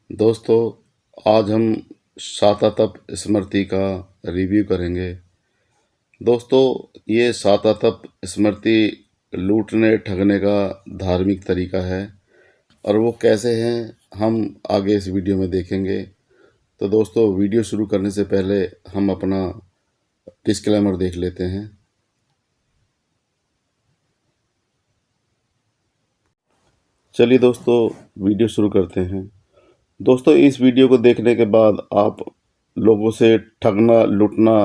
दोस्तों, आज हम सातातप स्मृति का रिव्यू करेंगे। दोस्तों, ये सातातप स्मृति लूटने ठगने का धार्मिक तरीका है और वो कैसे हैं हम आगे इस वीडियो में देखेंगे। तो दोस्तों, वीडियो शुरू करने से पहले हम अपना डिस्क्लेमर देख लेते हैं। चलिए दोस्तों, वीडियो शुरू करते हैं। दोस्तों, इस वीडियो को देखने के बाद आप लोगों से ठगना लूटना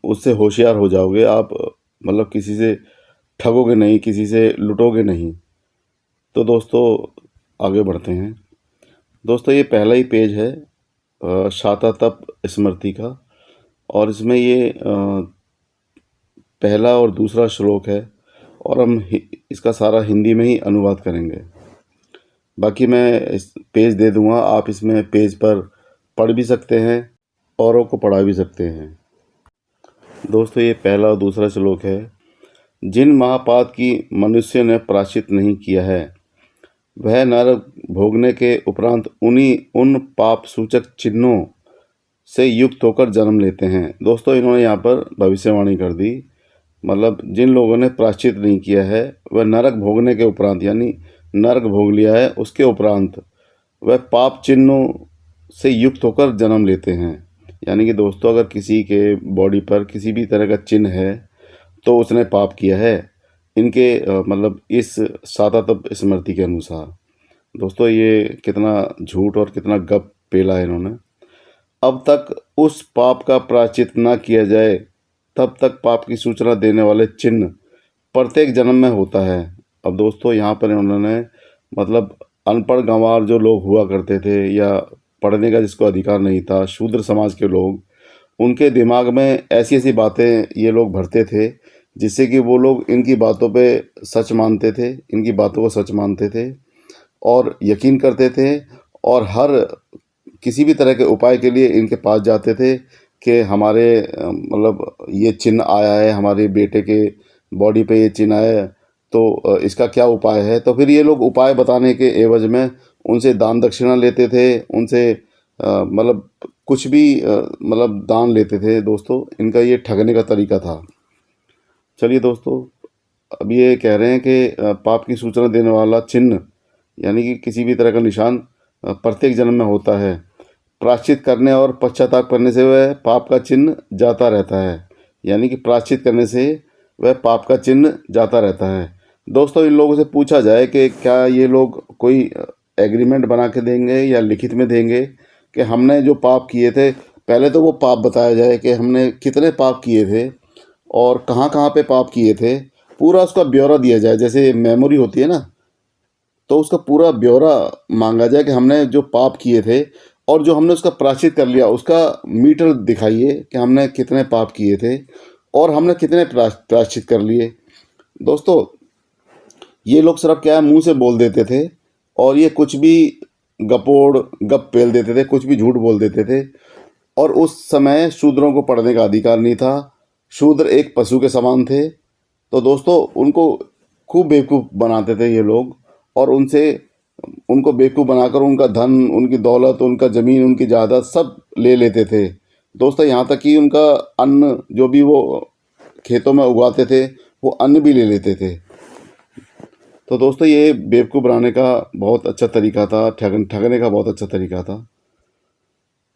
उससे होशियार हो जाओगे। आप किसी से ठगोगे नहीं, किसी से लुटोगे नहीं। तो दोस्तों, आगे बढ़ते हैं। दोस्तों, ये पहला ही पेज है सातातप स्मृति का, और इसमें ये पहला और दूसरा श्लोक है, और हम इसका सारा हिंदी में ही अनुवाद करेंगे। बाकी मैं इस पेज दे दूंगा, आप इसमें पेज पर पढ़ भी सकते हैं, औरों को पढ़ा भी सकते हैं। दोस्तों, ये पहला और दूसरा श्लोक है। जिन महापात की मनुष्य ने प्रायश्चित नहीं किया है, वह नरक भोगने के उपरांत उन पाप सूचक चिन्हों से युक्त होकर जन्म लेते हैं। दोस्तों, इन्होंने यहाँ पर भविष्यवाणी कर दी। जिन लोगों ने प्रायश्चित नहीं किया है, वह नरक भोगने के उपरांत, यानी नरक भोग लिया है उसके उपरांत, वह पाप चिन्हों से युक्त होकर जन्म लेते हैं। यानी कि दोस्तों, अगर किसी के बॉडी पर किसी भी तरह का चिन्ह है तो उसने पाप किया है, इनके इस सातातप स्मृति के अनुसार। दोस्तों, ये कितना झूठ और कितना गप पेला है इन्होंने। अब तक उस पाप का प्रायश्चित ना किया जाए, तब तक पाप की सूचना देने वाले चिन्ह प्रत्येक जन्म में होता है। अब दोस्तों, यहाँ पर इन्होंने अनपढ़ गंवार जो लोग हुआ करते थे, या पढ़ने का जिसको अधिकार नहीं था, शूद्र समाज के लोग, उनके दिमाग में ऐसी ऐसी बातें ये लोग भरते थे, जिससे कि वो लोग इनकी बातों पे सच मानते थे, इनकी बातों को सच मानते थे और यकीन करते थे, और हर किसी भी तरह के उपाय के लिए इनके पास जाते थे कि हमारे ये चिन्ह आया है, हमारे बेटे के बॉडी पे ये चिन्ह आया है, तो इसका क्या उपाय है। तो फिर ये लोग उपाय बताने के एवज में उनसे दान दक्षिणा लेते थे, उनसे कुछ भी दान लेते थे। दोस्तों, इनका ये ठगने का तरीका था। चलिए दोस्तों, अब ये कह रहे हैं कि पाप की सूचना देने वाला चिन्ह, यानी कि किसी भी तरह का निशान प्रत्येक जन्म में होता है। प्रायश्चित करने और पश्चाताप करने से वह पाप का चिन्ह जाता रहता है। यानी कि प्रायश्चित करने से वह पाप का चिन्ह जाता रहता है। दोस्तों, इन लोगों से पूछा जाए कि क्या ये लोग कोई एग्रीमेंट बना के देंगे या लिखित में देंगे कि हमने जो पाप किए थे, पहले तो वो पाप बताया जाए कि हमने कितने पाप किए थे और कहाँ कहाँ पे पाप किए थे, पूरा उसका ब्यौरा दिया जाए। जैसे मेमोरी होती है ना, तो उसका पूरा ब्यौरा मांगा जाए कि हमने जो पाप किए थे और जो हमने उसका प्रायश्चित कर लिया, उसका मीटर दिखाइए कि हमने कितने पाप किए थे और हमने कितने प्रायश्चित कर लिए। दोस्तों, ये लोग सिर्फ क्या है, मुंह से बोल देते थे और ये कुछ भी गप पेल देते थे, कुछ भी झूठ बोल देते थे। और उस समय शूद्रों को पढ़ने का अधिकार नहीं था, शूद्र एक पशु के समान थे। तो दोस्तों, उनको खूब बेवकूफ़ बनाते थे ये लोग, और उनको बेवकूफ़ बनाकर उनका धन, उनकी दौलत, उनका ज़मीन, उनकी जायदाद सब ले लेते थे। दोस्तों, यहाँ तक कि उनका अन्न जो भी वो खेतों में उगाते थे, वो अन्न भी ले लेते थे। तो दोस्तों, ये बेवकूफ़ बनाने का बहुत अच्छा तरीका था, ठगने का बहुत अच्छा तरीका था।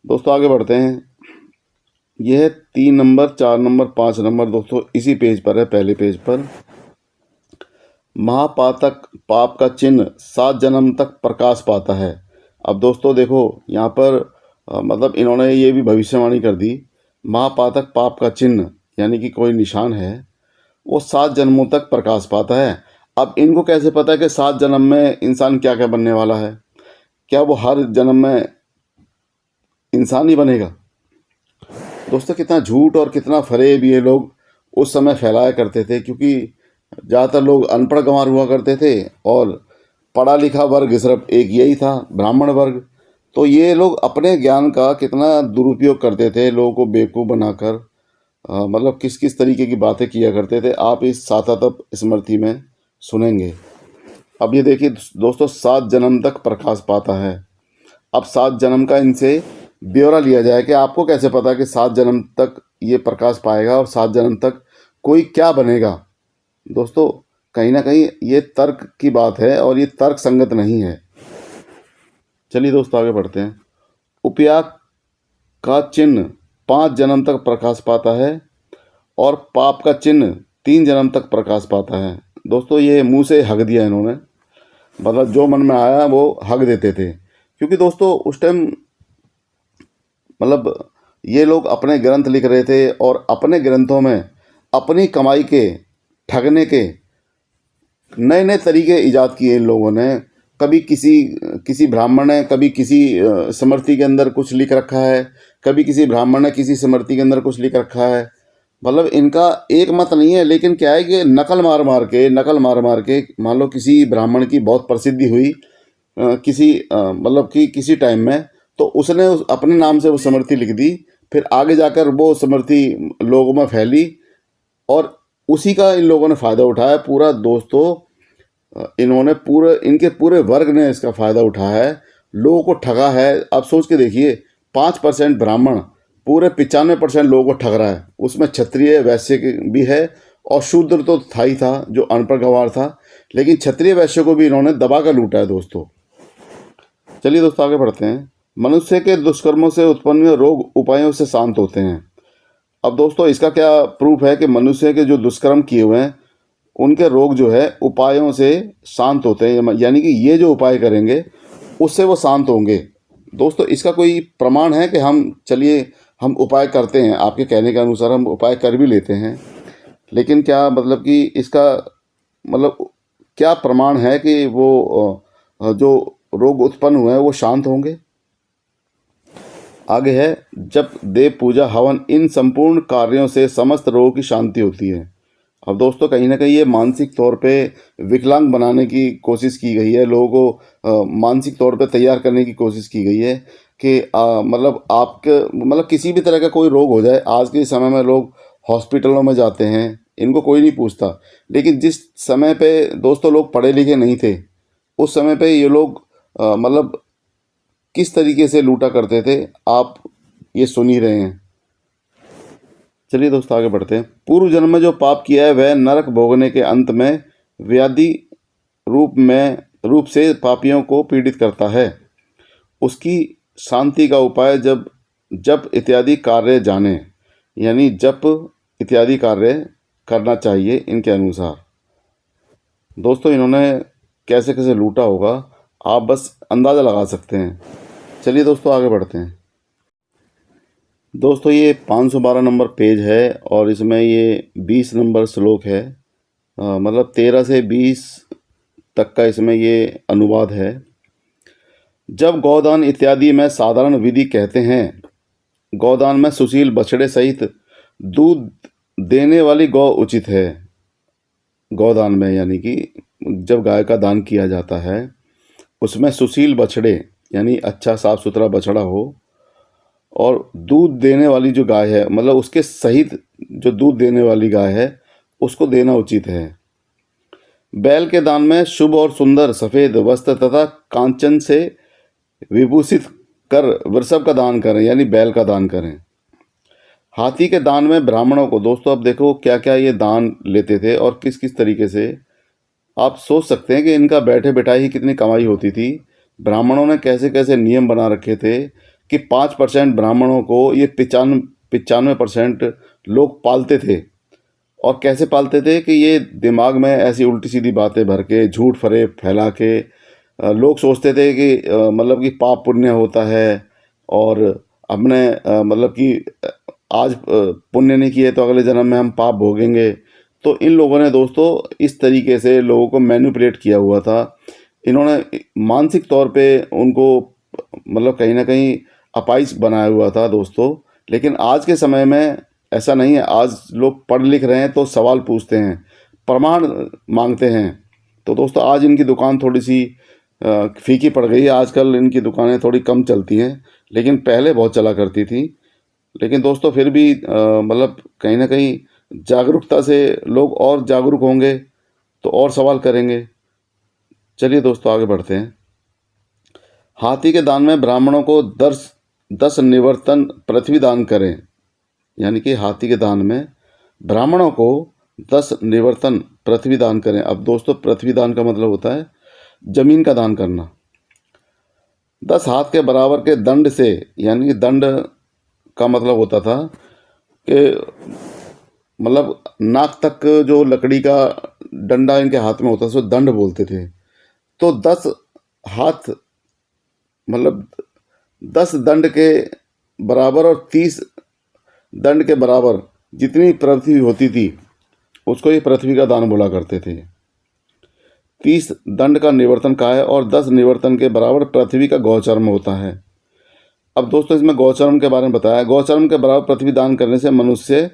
दोस्तों, आगे बढ़ते हैं। यह है 3 नंबर, 4 नंबर, 5 नंबर। दोस्तों, इसी पेज पर है, पहले पेज पर। महापातक पाप का चिन्ह 7 जन्म तक प्रकाश पाता है। अब दोस्तों देखो, यहाँ पर इन्होंने ये भी भविष्यवाणी कर दी। महापातक पाप का चिन्ह, यानी कि कोई निशान है, वो 7 जन्मों तक प्रकाश पाता है। अब इनको कैसे पता है कि 7 जन्म में इंसान क्या क्या बनने वाला है? क्या वो हर जन्म में इंसान ही बनेगा? दोस्तों, कितना झूठ और कितना फरेब ये लोग उस समय फैलाया करते थे, क्योंकि ज़्यादातर लोग अनपढ़ गंवार हुआ करते थे और पढ़ा लिखा वर्ग सिर्फ एक यही था, ब्राह्मण वर्ग। तो ये लोग अपने ज्ञान का कितना दुरुपयोग करते थे, लोगों को बेवकूफ़ बनाकर किस किस तरीके की बातें किया करते थे, आप इस सातातप स्मृति में सुनेंगे। अब ये देखिए दोस्तों, 7 जन्म तक प्रकाश पाता है। अब 7 जन्म का इनसे ब्यौरा लिया जाए कि आपको कैसे पता कि 7 जन्म तक ये प्रकाश पाएगा और 7 जन्म तक कोई क्या बनेगा। दोस्तों कहीं ना कहीं ये तर्क की बात है और ये तर्क संगत नहीं है। चलिए दोस्तों आगे बढ़ते हैं। उपया का चिन्ह 5 जन्म तक प्रकाश पाता है और पाप का चिन्ह 3 जन्म तक प्रकाश पाता है। दोस्तों ये मुंह से हक दिया इन्होंने, मतलब जो मन में आया वो हक देते थे, क्योंकि दोस्तों उस टाइम मतलब ये लोग अपने ग्रंथ लिख रहे थे और अपने ग्रंथों में अपनी कमाई के ठगने के नए नए तरीके ईजाद किए इन लोगों ने। कभी किसी किसी ब्राह्मण ने कभी किसी स्मृति के अंदर कुछ लिख रखा है, कभी किसी ब्राह्मण ने किसी स्मृति के अंदर कुछ लिख रखा है। मतलब इनका एक मत नहीं है, लेकिन क्या है कि नकल मार मार के मान लो किसी ब्राह्मण की बहुत प्रसिद्धि हुई मतलब कि किसी टाइम में, तो उसने अपने नाम से वो स्मृति लिख दी, फिर आगे जाकर वो स्मृति लोगों में फैली और उसी का इन लोगों ने फ़ायदा उठाया पूरा। दोस्तों इन्होंने इनके पूरे वर्ग ने इसका फ़ायदा उठाया है, लोगों को ठगा है। आप सोच के देखिए, 5% ब्राह्मण पूरे 95% लोगों को ठग रहा है। उसमें क्षत्रिय वैश्य भी है और शूद्र तो था ही था जो अनपढ़ गंवार था, लेकिन क्षत्रिय वैश्य को भी इन्होंने दबा कर लूटा है दोस्तों। चलिए दोस्तों आगे बढ़ते हैं। मनुष्य के दुष्कर्मों से उत्पन्न रोग उपायों से शांत होते हैं। अब दोस्तों इसका क्या प्रूफ है कि मनुष्य के जो दुष्कर्म किए हुए हैं उनके रोग जो है उपायों से शांत होते हैं, यानी कि ये जो उपाय करेंगे उससे वो शांत होंगे। दोस्तों इसका कोई प्रमाण है कि हम उपाय करते हैं, आपके कहने के अनुसार हम उपाय कर भी लेते हैं, लेकिन क्या मतलब कि इसका मतलब क्या प्रमाण है कि वो जो रोग उत्पन्न हुए हैं वो शांत होंगे। आगे है, जब देव पूजा हवन इन संपूर्ण कार्यों से समस्त रोगों की शांति होती है। अब दोस्तों कहीं ना कहीं ये मानसिक तौर पे विकलांग बनाने की कोशिश की गई है, लोगों को मानसिक तौर पे तैयार करने की कोशिश की गई है कि मतलब आपके मतलब किसी भी तरह का कोई रोग हो जाए, आज के समय में लोग हॉस्पिटलों में जाते हैं, इनको कोई नहीं पूछता। लेकिन जिस समय पे दोस्तों लोग पढ़े लिखे नहीं थे, उस समय पे ये लोग मतलब किस तरीके से लूटा करते थे, आप ये सुन ही रहे हैं। चलिए दोस्तों आगे बढ़ते हैं। पूर्व जन्म में जो पाप किया है वह नरक भोगने के अंत में व्याधि रूप से पापियों को पीड़ित करता है। उसकी शांति का उपाय जप इत्यादि कार्य जाने, यानी जप इत्यादि कार्य करना चाहिए इनके अनुसार। दोस्तों इन्होंने कैसे कैसे लूटा होगा आप बस अंदाज़ा लगा सकते हैं। चलिए दोस्तों आगे बढ़ते हैं। दोस्तों ये 512 नंबर पेज है और इसमें ये 20 नंबर श्लोक है, मतलब 13 से 20 तक का इसमें ये अनुवाद है। जब गौदान इत्यादि में साधारण विधि कहते हैं, गौदान में सुशील बछड़े सहित दूध देने वाली गौ उचित है। गौदान में यानी कि जब गाय का दान किया जाता है उसमें सुशील बछड़े यानी अच्छा साफ सुथरा बछड़ा हो, और दूध देने वाली जो गाय है मतलब उसके सहित जो दूध देने वाली गाय है उसको देना उचित है। बैल के दान में शुभ और सुंदर सफ़ेद वस्त्र तथा कांचन से विभूषित कर वृषभ का दान करें, यानी बैल का दान करें। हाथी के दान में ब्राह्मणों को, दोस्तों अब देखो क्या क्या ये दान लेते थे और किस किस तरीके से, आप सोच सकते हैं कि इनका बैठे बैठाई ही कितनी कमाई होती थी। ब्राह्मणों ने कैसे कैसे नियम बना रखे थे कि 5% ब्राह्मणों को ये 95% लोग पालते थे। और कैसे पालते थे कि ये दिमाग में ऐसी उल्टी सीधी बातें भर के, झूठ फरेब फैला के लोग सोचते थे कि मतलब कि पाप पुण्य होता है और हमने मतलब कि आज पुण्य नहीं किए तो अगले जन्म में हम पाप भोगेंगे। तो इन लोगों ने दोस्तों इस तरीके से लोगों को मैनिपुलेट किया हुआ था। इन्होंने मानसिक तौर पे उनको मतलब कहीं ना कहीं अपाइज बनाया हुआ था दोस्तों। लेकिन आज के समय में ऐसा नहीं है, आज लोग पढ़ लिख रहे हैं तो सवाल पूछते हैं, प्रमाण मांगते हैं। तो दोस्तों आज इनकी दुकान थोड़ी सी फीकी पड़ गई है, आजकल इनकी दुकानें थोड़ी कम चलती हैं, लेकिन पहले बहुत चला करती थी। लेकिन दोस्तों फिर भी मतलब कहीं ना कहीं जागरूकता से लोग और जागरूक होंगे तो और सवाल करेंगे। चलिए दोस्तों आगे बढ़ते हैं। हाथी के दान में ब्राह्मणों को 10 निवर्तन पृथ्वी दान करें। यानी कि हाथी के दान में ब्राह्मणों को 10 निवर्तन पृथ्वी दान करें। अब दोस्तों पृथ्वी दान का मतलब होता है जमीन का दान करना। 10 हाथ के बराबर के दंड से, यानी कि दंड का मतलब होता था कि मतलब नाक तक जो लकड़ी का डंडा इनके हाथ में होता था, उसको दंड बोलते थे। तो 10 हाथ मतलब 10 दंड के बराबर और 30 दंड के बराबर जितनी पृथ्वी होती थी उसको ये पृथ्वी का दान बोला करते थे। 30 दंड का निवर्तन का है और 10 निवर्तन के बराबर पृथ्वी का गौचर्म होता है। अब दोस्तों इसमें गौचर्म के बारे में बताया। गौचर्म के बराबर पृथ्वी दान करने से मनुष्य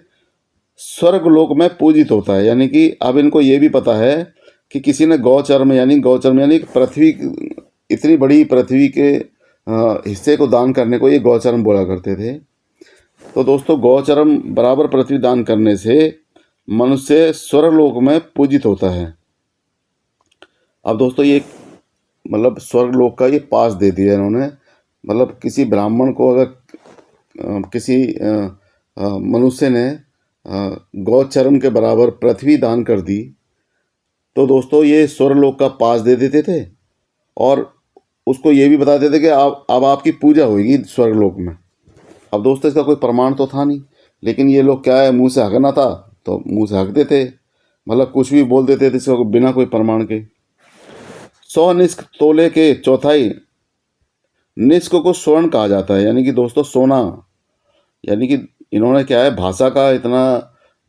स्वर्ग लोक में पूजित होता है। यानी कि अब इनको ये भी पता है कि किसी ने गौचर्म यानी पृथ्वी, इतनी बड़ी पृथ्वी के हिस्से को दान करने को ये गौचर्म बोला करते थे। तो दोस्तों गौचर्म बराबर पृथ्वी दान करने से मनुष्य स्वर्ग लोक में पूजित होता है। अब दोस्तों ये मतलब स्वर्ग लोक का ये पास दे दिया इन्होंने। मतलब किसी ब्राह्मण को अगर किसी मनुष्य ने गौचर्म के बराबर पृथ्वी दान कर दी तो दोस्तों ये स्वर्ग लोक का पास दे देते थे और उसको ये भी बता देते थे कि अब आपकी पूजा होगी स्वर्ग लोक में। अब दोस्तों इसका कोई प्रमाण तो था नहीं, लेकिन ये लोग क्या है, मुंह से हकना था तो मुंह से हकते थे, मतलब कुछ भी बोल देते थे इसको बिना कोई प्रमाण के। 100 निष्क तोले के चौथाई निष्क को स्वर्ण कहा जाता है। यानी कि दोस्तों सोना, यानी कि इन्होंने क्या है भाषा का इतना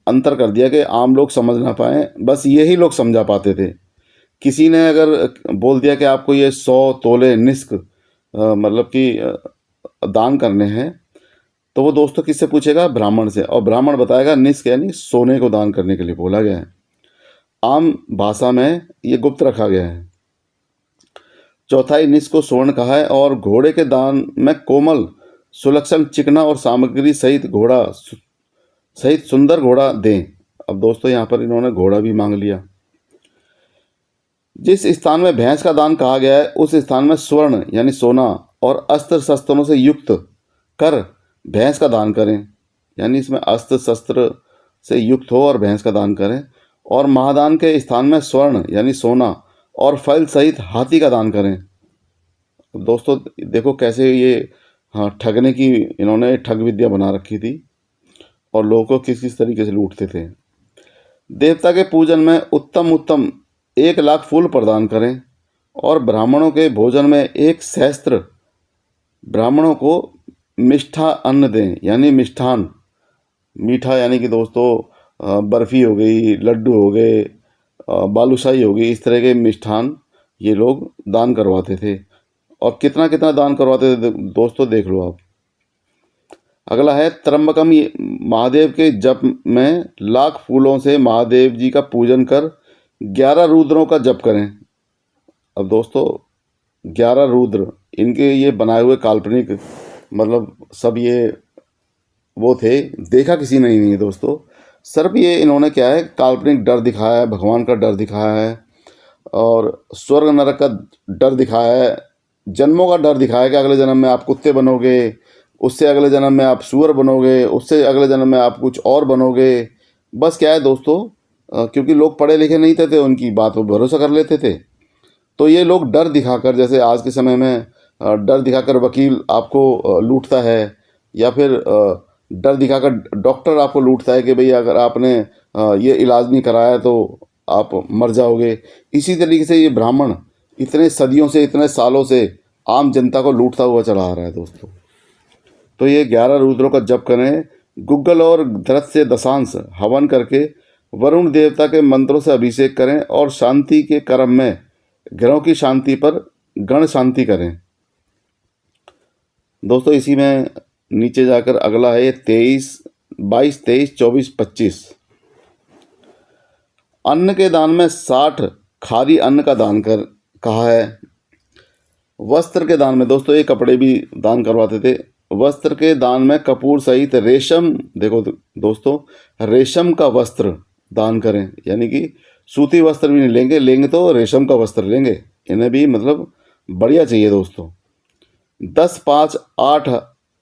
अंतर कर दिया कि आम लोग समझ ना पाए, बस यही लोग समझा पाते थे। किसी ने अगर बोल दिया कि आपको ये 100 तोले निष्क मतलब कि दान करने हैं, तो वो दोस्तों किससे पूछेगा? ब्राह्मण से, और ब्राह्मण बताएगा निष्क यानी सोने को दान करने के लिए बोला गया है। आम भाषा में ये गुप्त रखा गया है। चौथाई निष्क को स्वर्ण कहा है। और घोड़े के दान में कोमल सुलक्षण चिकना और सामग्री सहित सुंदर घोड़ा दें। अब दोस्तों यहाँ पर इन्होंने घोड़ा भी मांग लिया। जिस स्थान में भैंस का दान कहा गया है उस स्थान में स्वर्ण यानी सोना और अस्त्र शस्त्रों से युक्त कर भैंस का दान करें। यानी इसमें अस्त्र शस्त्र से युक्त हो और भैंस का दान करें। और महादान के स्थान में स्वर्ण यानी सोना और फल सहित हाथी का दान करें। दोस्तों देखो कैसे ये ठगने की इन्होंने ठग विद्या बना रखी थी और लोगों को किस किस तरीके से लूटते थे। देवता के पूजन में उत्तम 1 लाख फूल प्रदान करें और ब्राह्मणों के भोजन में 1 सहस्त्र ब्राह्मणों को मिष्ठा अन्न दें। यानी मिष्ठान, मीठा यानी कि दोस्तों बर्फ़ी हो गई, लड्डू हो गए, बालूशाही हो गई, इस तरह के मिष्ठान ये लोग दान करवाते थे। और कितना कितना दान करवाते थे दोस्तों देख लो आप। अगला है त्र्यंबकम। महादेव के जप में लाख फूलों से महादेव जी का पूजन कर 11 रुद्रों का जप करें। अब दोस्तों 11 रुद्र इनके ये बनाए हुए काल्पनिक, मतलब सब ये वो थे, देखा किसी ने ही नहीं है दोस्तों। सिर्फ ये इन्होंने क्या है काल्पनिक डर दिखाया है, भगवान का डर दिखाया है और स्वर्ग नरक का डर दिखाया है, जन्मों का डर दिखाया है कि अगले जन्म में आप कुत्ते बनोगे, उससे अगले जन्म में आप सूअर बनोगे, उससे अगले जन्म में आप कुछ और बनोगे। बस क्या है दोस्तों, क्योंकि लोग पढ़े लिखे नहीं थे उनकी बात पर भरोसा कर लेते थे, तो ये लोग डर दिखाकर, जैसे आज के समय में डर दिखाकर वकील आपको लूटता है, या फिर डर दिखाकर डॉक्टर आपको लूटता है कि भई अगर आपने ये इलाज नहीं कराया तो आप मर जाओगे। इसी तरीके से ये ब्राह्मण इतने सदियों से, इतने सालों से आम जनता को लूटता हुआ चला आ रहा है दोस्तों। तो ये 11 रुद्रों का जप करें। गुग्गल और धरत से दशांश हवन करके वरुण देवता के मंत्रों से अभिषेक करें और शांति के क्रम में ग्रहों की शांति पर गण शांति करें। दोस्तों इसी में नीचे जाकर अगला है 22, 23, 24, 25। अन्न के दान में 60 खारी अन्न का दान कर कहा है। वस्त्र के दान में दोस्तों ये कपड़े भी दान करवाते थे। वस्त्र के दान में कपूर सहित रेशम, देखो दोस्तों रेशम का वस्त्र दान करें। यानी कि सूती वस्त्र भी नहीं लेंगे तो रेशम का वस्त्र लेंगे, इन्हें भी मतलब बढ़िया चाहिए दोस्तों। 10, 5, 8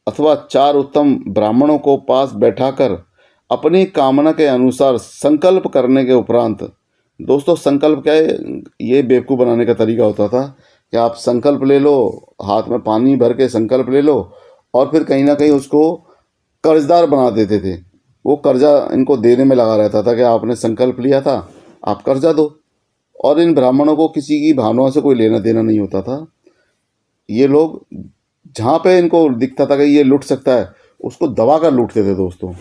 अथवा 4 उत्तम ब्राह्मणों को पास बैठाकर अपनी कामना के अनुसार संकल्प करने के उपरांत, दोस्तों संकल्प क्या है, ये बेवकूफ़ बनाने का तरीका होता था कि आप संकल्प ले लो, हाथ में पानी भर के संकल्प ले लो और फिर कहीं ना कहीं उसको कर्जदार बना देते थे। वो कर्जा इनको देने में लगा रहता था कि आपने संकल्प लिया था, आप कर्जा दो। और इन ब्राह्मणों को किसी की भावनाओं से कोई लेना देना नहीं होता था। ये लोग जहाँ पे इनको दिखता था कि ये लूट सकता है, उसको दबा कर लूटते थे दोस्तों।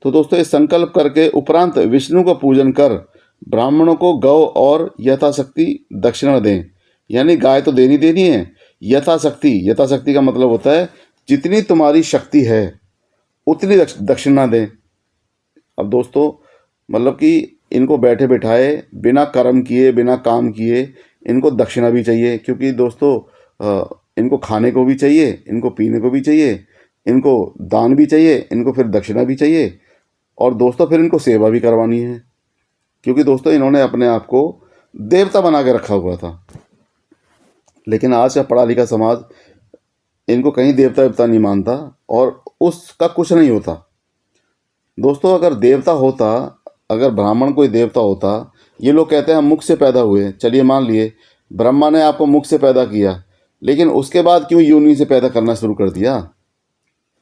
तो दोस्तों ये संकल्प करके उपरांत विष्णु का पूजन कर ब्राह्मणों को गौ और यथाशक्ति दक्षिणा दें। यानी गाय तो देनी देनी है, यथाशक्ति का मतलब होता है जितनी तुम्हारी शक्ति है उतनी दक्षिणा दें। अब दोस्तों मतलब कि इनको बैठे बिठाए बिना कर्म किए बिना काम किए इनको दक्षिणा भी चाहिए, क्योंकि दोस्तों इनको खाने को भी चाहिए, इनको पीने को भी चाहिए, इनको दान भी चाहिए, इनको फिर दक्षिणा भी चाहिए और दोस्तों फिर इनको सेवा भी करवानी है, क्योंकि दोस्तों इन्होंने अपने आप को देवता बना के रखा हुआ था। लेकिन आज का पढ़ा लिखा समाज इनको कहीं देवता वेवता नहीं मानता और उसका कुछ नहीं होता। दोस्तों अगर देवता होता, अगर ब्राह्मण कोई देवता होता, ये लोग कहते हैं हम मुख से पैदा हुए, चलिए मान लिए ब्रह्मा ने आपको मुख से पैदा किया, लेकिन उसके बाद क्यों योनि से पैदा करना शुरू कर दिया?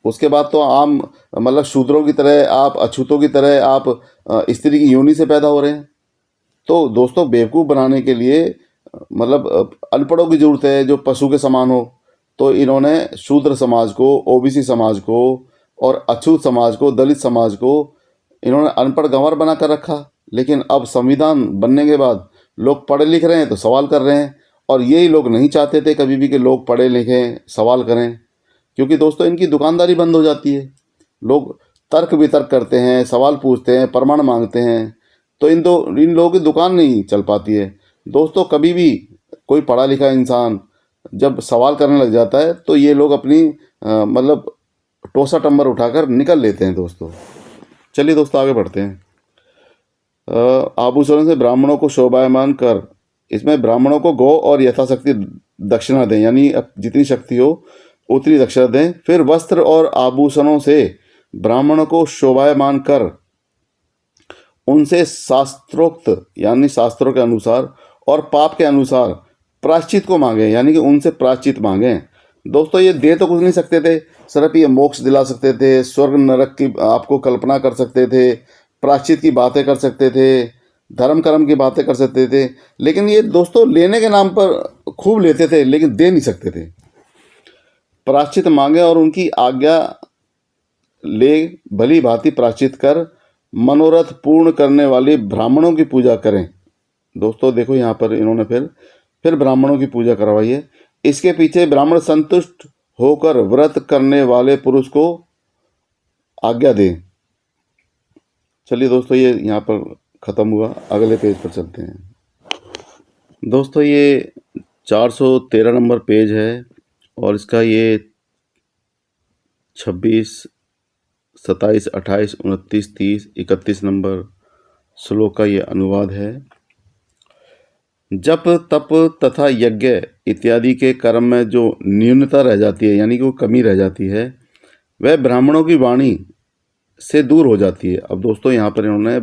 उसके बाद तो आम मतलब शूद्रों की तरह आप, अछूतों की तरह आप स्त्री की योनि से पैदा हो रहे हैं। तो दोस्तों बेवकूफ़ बनाने के लिए मतलब अनपढ़ों की ज़रूरत है जो पशु के समान हो। तो इन्होंने शूद्र समाज को, ओबीसी समाज को और अछूत समाज को, दलित समाज को इन्होंने अनपढ़ गंवार बना कर रखा। लेकिन अब संविधान बनने के बाद लोग पढ़े लिख रहे हैं तो सवाल कर रहे हैं, और यही लोग नहीं चाहते थे कभी भी कि लोग पढ़े लिखें सवाल करें, क्योंकि दोस्तों इनकी दुकानदारी बंद हो जाती है। लोग तर्क वितर्क करते हैं, सवाल पूछते हैं, प्रमाण मांगते हैं, तो इन लोगों की दुकान नहीं चल पाती है। दोस्तों कभी भी कोई पढ़ा लिखा इंसान जब सवाल करने लग जाता है तो ये लोग अपनी मतलब टोसा टम्बर उठाकर निकल लेते हैं दोस्तों। चलिए दोस्तों आगे बढ़ते हैं। आभूषणों से ब्राह्मणों को शोभायमान कर, इसमें ब्राह्मणों को गौ और यथाशक्ति दक्षिणा दें, यानी अब जितनी शक्ति हो उतनी दक्षिणा दें। फिर वस्त्र और आभूषणों से ब्राह्मणों को शोभायमान कर उनसे शास्त्रोक्त यानी शास्त्रों के अनुसार और पाप के अनुसार प्रायश्चित को मांगे, यानी कि उनसे प्रायश्चित मांगें। दोस्तों ये दे तो कुछ नहीं सकते थे, सिर्फ ये मोक्ष दिला सकते थे, स्वर्ग नरक की आपको कल्पना कर सकते थे, प्रायश्चित की बातें कर सकते थे, धर्म कर्म की बातें कर सकते थे, लेकिन ये दोस्तों लेने के नाम पर खूब लेते थे लेकिन दे नहीं सकते थे। प्रायश्चित मांगे और उनकी आज्ञा ले भली भांति प्रायश्चित कर मनोरथ पूर्ण करने वाले ब्राह्मणों की पूजा करें। दोस्तों देखो यहाँ पर इन्होंने फिर ब्राह्मणों की पूजा करवाई है। इसके पीछे ब्राह्मण संतुष्ट होकर व्रत करने वाले पुरुष को आज्ञा दें। चलिए दोस्तों ये यहाँ पर ख़त्म हुआ, अगले पेज पर चलते हैं। दोस्तों ये 413 नंबर पेज है और इसका ये 26, 27, 28, 29, 30, 31 नंबर श्लोक का ये अनुवाद है। जप तप तथा यज्ञ इत्यादि के कर्म में जो न्यूनता रह जाती है, यानी कि वो कमी रह जाती है, वह ब्राह्मणों की वाणी से दूर हो जाती है। अब दोस्तों यहाँ पर इन्होंने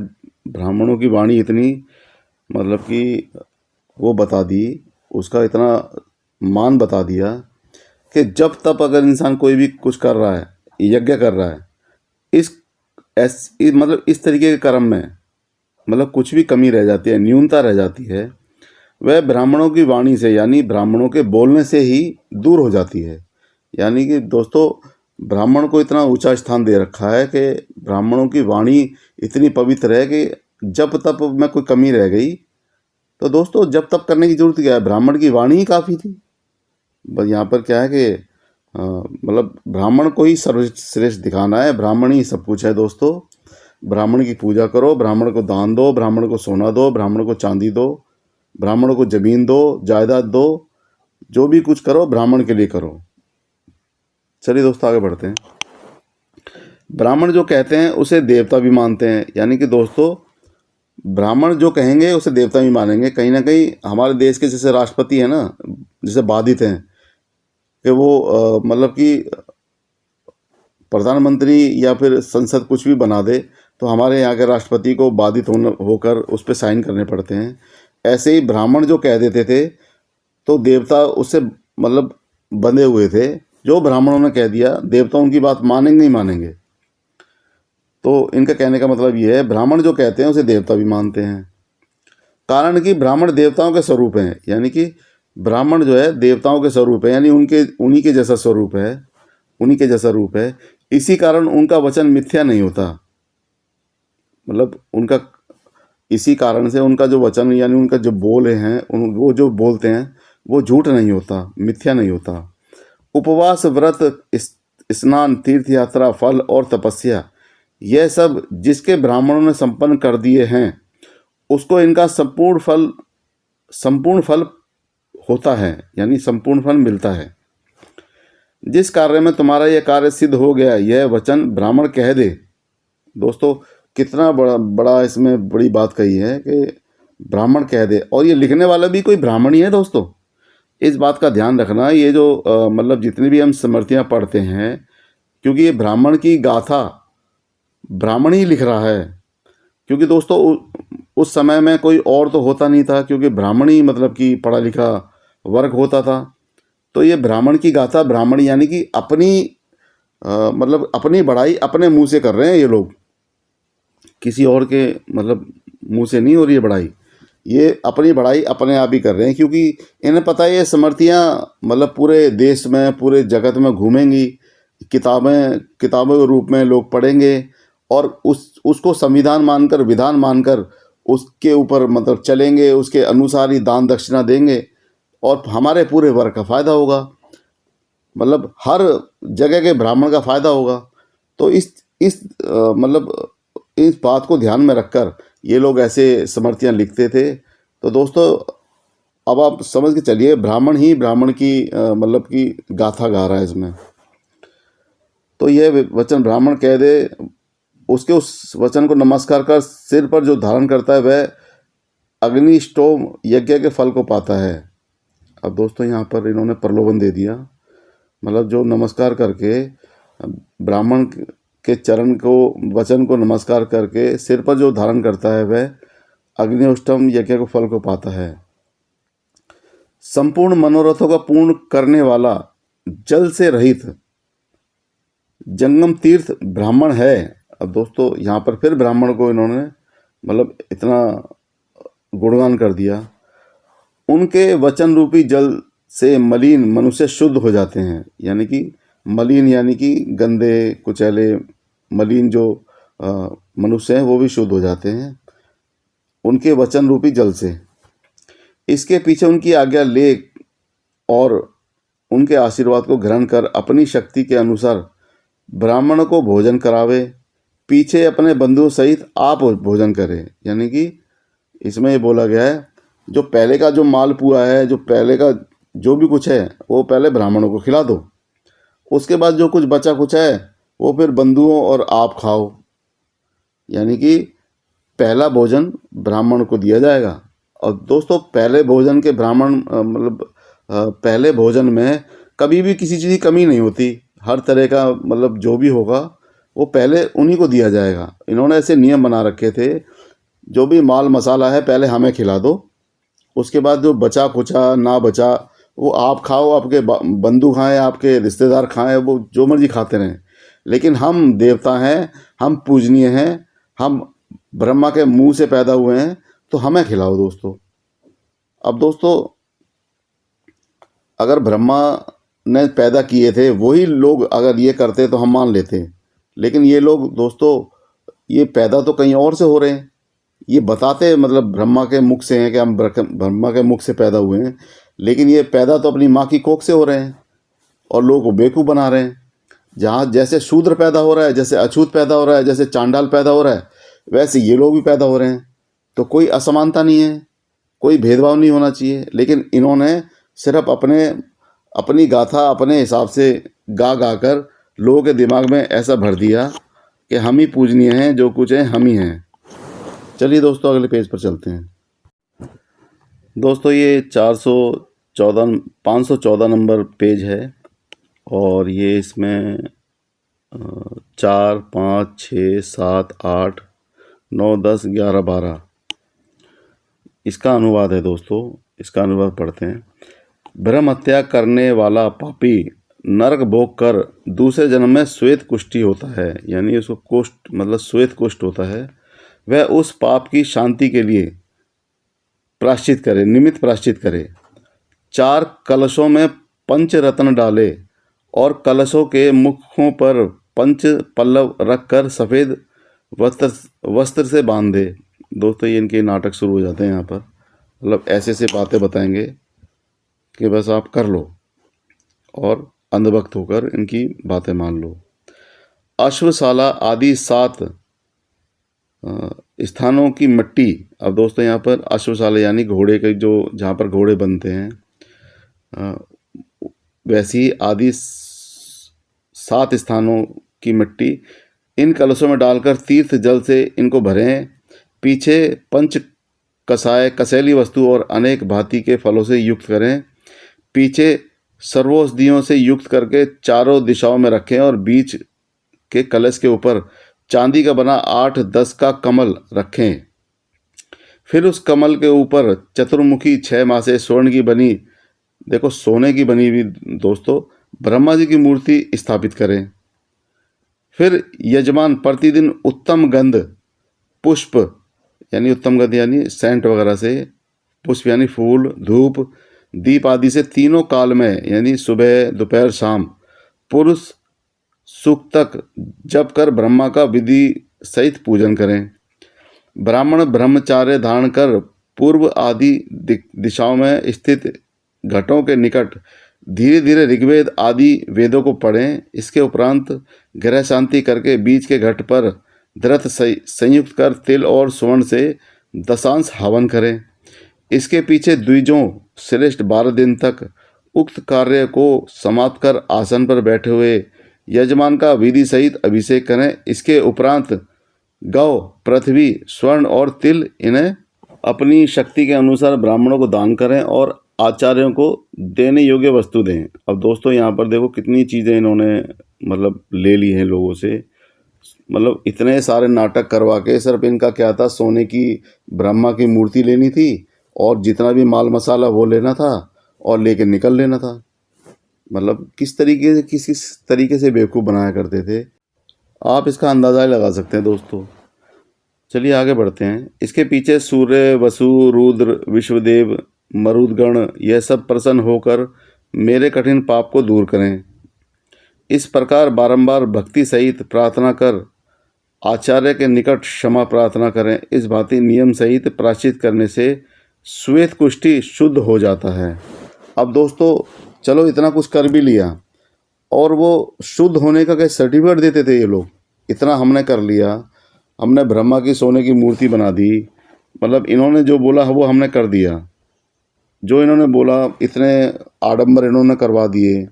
ब्राह्मणों की वाणी इतनी मतलब कि वो बता दी, उसका इतना मान बता दिया कि जब तब अगर इंसान कोई भी कुछ कर रहा है, यज्ञ कर रहा है, मतलब इस तरीके के कर्म में मतलब कुछ भी कमी रह जाती है, न्यूनता रह जाती है, वह ब्राह्मणों की वाणी से यानी ब्राह्मणों के बोलने से ही दूर हो जाती है। यानी कि दोस्तों ब्राह्मण को इतना ऊंचा स्थान दे रखा है कि ब्राह्मणों की वाणी इतनी पवित्र है कि जब तब में कोई कमी रह गई तो दोस्तों जब तब करने की जरूरत क्या है, ब्राह्मण की वाणी ही काफ़ी थी। बस यहाँ पर क्या है कि मतलब ब्राह्मण को ही सर्वश्रेष्ठ दिखाना है, ब्राह्मण ही सब कुछ है दोस्तों। ब्राह्मण की पूजा करो, ब्राह्मण को दान दो, ब्राह्मण को सोना दो, ब्राह्मण को चांदी दो, ब्राह्मणों को ज़मीन दो, जायदाद दो, जो भी कुछ करो ब्राह्मण के लिए करो। चलिए दोस्तों आगे बढ़ते हैं। ब्राह्मण जो कहते हैं उसे देवता भी मानते हैं, यानी कि दोस्तों ब्राह्मण जो कहेंगे उसे देवता भी मानेंगे। कहीं ना कहीं हमारे देश के जैसे राष्ट्रपति हैं ना, जैसे बाधित हैं, कि वो मतलब कि प्रधानमंत्री या फिर संसद कुछ भी बना दे तो हमारे यहाँ के राष्ट्रपति को बाधित होकर उस पर साइन करने पड़ते हैं। ऐसे ही ब्राह्मण जो कह देते थे तो देवता उससे मतलब बंधे हुए थे। जो ब्राह्मणों ने कह दिया देवता उनकी बात मानेंगे ही मानेंगे। तो इनका कहने का मतलब ये है, ब्राह्मण जो कहते हैं उसे देवता भी मानते हैं। कारण कि ब्राह्मण देवताओं के स्वरूप हैं, यानी कि ब्राह्मण जो है देवताओं के स्वरूप है, यानी उन्हीं के जैसा स्वरूप है, उन्हीं के जैसा रूप है। इसी कारण उनका वचन मिथ्या नहीं होता। मतलब उनका इसी कारण से उनका जो वचन यानी उनका जो बोले हैं वो जो बोलते हैं वो झूठ नहीं होता, मिथ्या नहीं होता। उपवास, व्रत, स्नान, तीर्थ यात्रा, फल और तपस्या, यह सब जिसके ब्राह्मणों ने संपन्न कर दिए हैं उसको इनका संपूर्ण फल होता है, यानी संपूर्ण फल मिलता है। जिस कार्य में तुम्हारा यह कार्य सिद्ध हो गया, यह वचन ब्राह्मण कह दे। दोस्तों कितना बड़ा इसमें बड़ी बात कही है कि ब्राह्मण कह दे, और ये लिखने वाला भी कोई ब्राह्मण ही है। दोस्तों इस बात का ध्यान रखना, ये जो मतलब जितनी भी हम स्मृतियाँ पढ़ते हैं, क्योंकि ये ब्राह्मण की गाथा ब्राह्मण ही लिख रहा है। क्योंकि दोस्तों उस समय में कोई और तो होता नहीं था, क्योंकि ब्राह्मण ही मतलब कि पढ़ा लिखा वर्ग होता था। तो ये ब्राह्मण की गाथा ब्राह्मण यानी कि मतलब अपनी बड़ाई अपने मुंह से कर रहे हैं ये लोग, किसी और के मतलब मुंह से नहीं हो रही है बड़ाई। ये अपनी बड़ाई अपने आप ही कर रहे हैं, क्योंकि इन्हें पता है ये स्मृतियाँ मतलब पूरे देश में पूरे जगत में घूमेंगी, किताबों के रूप में लोग पढ़ेंगे और उसको संविधान मानकर, विधान मानकर उसके ऊपर मतलब चलेंगे, उसके अनुसार ही दान दक्षिणा देंगे और हमारे पूरे वर्ग का फ़ायदा होगा। मतलब हर जगह के ब्राह्मण का फ़ायदा होगा। तो मतलब इस बात को ध्यान में रखकर ये लोग ऐसे स्मृतियाँ लिखते थे। तो दोस्तों अब आप समझ के चलिए, ब्राह्मण ही ब्राह्मण की मतलब की गाथा गा रहा है इसमें। तो यह वचन ब्राह्मण कह दे, उसके उस वचन को नमस्कार कर सिर पर जो धारण करता है वह अग्निष्टोम यज्ञ के फल को पाता है। अब दोस्तों यहाँ पर इन्होंने प्रलोभन दे दिया, मतलब जो नमस्कार करके ब्राह्मण के चरण को वचन को नमस्कार करके सिर पर जो धारण करता है वह अग्निष्टोम यज्ञ के फल को पाता है। संपूर्ण मनोरथों का पूर्ण करने वाला, जल से रहित जंगम तीर्थ ब्राह्मण है। अब दोस्तों यहाँ पर फिर ब्राह्मण को इन्होंने मतलब इतना गुणगान कर दिया। उनके वचन रूपी जल से मलिन मनुष्य शुद्ध हो जाते हैं, यानी कि मलिन यानी कि गंदे कुचैले मलिन जो मनुष्य हैं वो भी शुद्ध हो जाते हैं उनके वचन रूपी जल से। इसके पीछे उनकी आज्ञा ले और उनके आशीर्वाद को ग्रहण कर अपनी शक्ति के अनुसार ब्राह्मण को भोजन करावे, पीछे अपने बंधुओं सहित आप भोजन करें। यानी कि इसमें ये बोला गया है जो पहले का जो मालपुआ है, जो पहले का जो भी कुछ है वो पहले ब्राह्मणों को खिला दो, उसके बाद जो कुछ बचा कुछ है वो फिर बंधुओं और आप खाओ। यानी कि पहला भोजन ब्राह्मण को दिया जाएगा। और दोस्तों पहले भोजन के ब्राह्मण मतलब पहले भोजन में कभी भी किसी चीज़ की कमी नहीं होती, हर तरह का मतलब जो भी होगा वो पहले उन्हीं को दिया जाएगा। इन्होंने ऐसे नियम बना रखे थे, जो भी माल मसाला है पहले हमें खिला दो, उसके बाद जो बचा कुचा ना बचा वो आप खाओ, आपके बंधु खाएं, आपके रिश्तेदार खाएं, वो जो मर्जी खाते रहें, लेकिन हम देवता हैं, हम पूजनीय हैं, हम ब्रह्मा के मुंह से पैदा हुए हैं, तो हमें खिलाओ दोस्तों। अब दोस्तों अगर ब्रह्मा ने पैदा किए थे वही लोग अगर ये करते तो हम मान लेते, लेकिन ये लोग दोस्तों ये पैदा तो कहीं और से हो रहे हैं। ये बताते मतलब ब्रह्मा के मुख से हैं कि हम ब्रह्मा के मुख से पैदा हुए हैं, लेकिन ये पैदा तो अपनी माँ की कोख से हो रहे हैं और लोगों को बेवकूफ़ बना रहे हैं। जहाँ जैसे शूद्र पैदा हो रहा है, जैसे अछूत पैदा हो रहा है, जैसे चांडाल पैदा हो रहा है, वैसे ये लोग भी पैदा हो रहे हैं। तो कोई असमानता नहीं है, कोई भेदभाव नहीं होना चाहिए, लेकिन इन्होंने सिर्फ अपनी गाथा अपने हिसाब से गा कर लोगों के दिमाग में ऐसा भर दिया कि हम ही पूजनीय हैं, जो कुछ है हम ही हैं। चलिए दोस्तों अगले पेज पर चलते हैं। दोस्तों ये 514 नंबर पेज है। और ये इसमें 4, 5, 6, 7, 8, 9, 10, 11, 12 इसका अनुवाद है दोस्तों। इसका अनुवाद पढ़ते हैं। ब्रह्म हत्या करने वाला पापी नरक भोग कर दूसरे जन्म में श्वेत कुष्ठी होता है, यानी उसको कुष्ठ मतलब श्वेत कुष्ठ होता है। वह उस पाप की शांति के लिए प्रायश्चित करे, निमित्त प्रायश्चित करे। 4 कलशों में पंच रत्न डाले और कलशों के मुखों पर पंच पल्लव रखकर सफ़ेद वस्त्र से बांध दे। दोस्तों ये इनके नाटक शुरू हो जाते हैं यहाँ पर, मतलब ऐसे ऐसे बातें बताएंगे कि बस आप कर लो और अंधभक्त होकर इनकी बातें मान लो। अश्वशाला आदि 7 स्थानों की मिट्टी। अब दोस्तों यहाँ पर अश्वशाला यानी घोड़े के जो जहाँ पर घोड़े बनते हैं, वैसी आदि 7 स्थानों की मिट्टी इन कलशों में डालकर तीर्थ जल से इनको भरें। पीछे पंच कसाय कसैली वस्तु और अनेक भांति के फलों से युक्त करें। पीछे सर्वौषधियों से युक्त करके चारों दिशाओं में रखें और बीच के कलश के ऊपर चांदी का बना 8-10 का कमल रखें। फिर उस कमल के ऊपर चतुर्मुखी 6 मासे स्वर्ण की बनी, देखो सोने की बनी हुई दोस्तों, ब्रह्मा जी की मूर्ति स्थापित करें। फिर यजमान प्रतिदिन उत्तम गंध पुष्प, यानी उत्तम गंध यानी सेंट वगैरह से, पुष्प यानी फूल, धूप, दीप आदि से तीनों काल में यानी सुबह दोपहर शाम पुरुष सुख तक जप कर ब्रह्मा का विधि सहित पूजन करें। ब्राह्मण ब्रह्मचार्य धारण कर पूर्व आदि दिशाओं में स्थित घटों के निकट धीरे धीरे ऋग्वेद आदि वेदों को पढ़ें। इसके उपरांत ग्रह शांति करके बीच के घट पर दरत संयुक्त कर तिल और स्वर्ण से दशांश हवन करें। इसके पीछे द्विजों श्रेष्ठ 12 दिन तक उक्त कार्य को समाप्त कर आसन पर बैठे हुए यजमान का विधि सहित अभिषेक करें। इसके उपरांत गौ, पृथ्वी, स्वर्ण और तिल इन्हें अपनी शक्ति के अनुसार ब्राह्मणों को दान करें और आचार्यों को देने योग्य वस्तु दें। अब दोस्तों यहाँ पर देखो कितनी चीज़ें इन्होंने मतलब ले ली हैं लोगों से, मतलब इतने सारे नाटक करवा के सिर्फ इनका क्या था, सोने की ब्रह्मा की मूर्ति लेनी थी और जितना भी माल मसाला वो लेना था और लेके निकल लेना था। मतलब किस तरीके से बेवकूफ़ बनाया करते थे, आप इसका अंदाज़ा ही लगा सकते हैं दोस्तों। चलिए आगे बढ़ते हैं। इसके पीछे सूर्य, वसु, रुद्र, विश्वदेव, मरुदगण यह सब प्रसन्न होकर मेरे कठिन पाप को दूर करें। इस प्रकार बारंबार भक्ति सहित प्रार्थना कर आचार्य के निकट क्षमा प्रार्थना करें। इस भांति नियम सहित प्रायश्चित करने से श्वेत कुष्ठी शुद्ध हो जाता है। अब दोस्तों चलो इतना कुछ कर भी लिया और वो शुद्ध होने का क्या सर्टिफिकेट देते थे ये लोग। इतना हमने कर लिया, हमने ब्रह्मा की सोने की मूर्ति बना दी, मतलब इन्होंने जो बोला वो हमने कर दिया, जो इन्होंने बोला इतने आडंबर इन्होंने करवा दिए,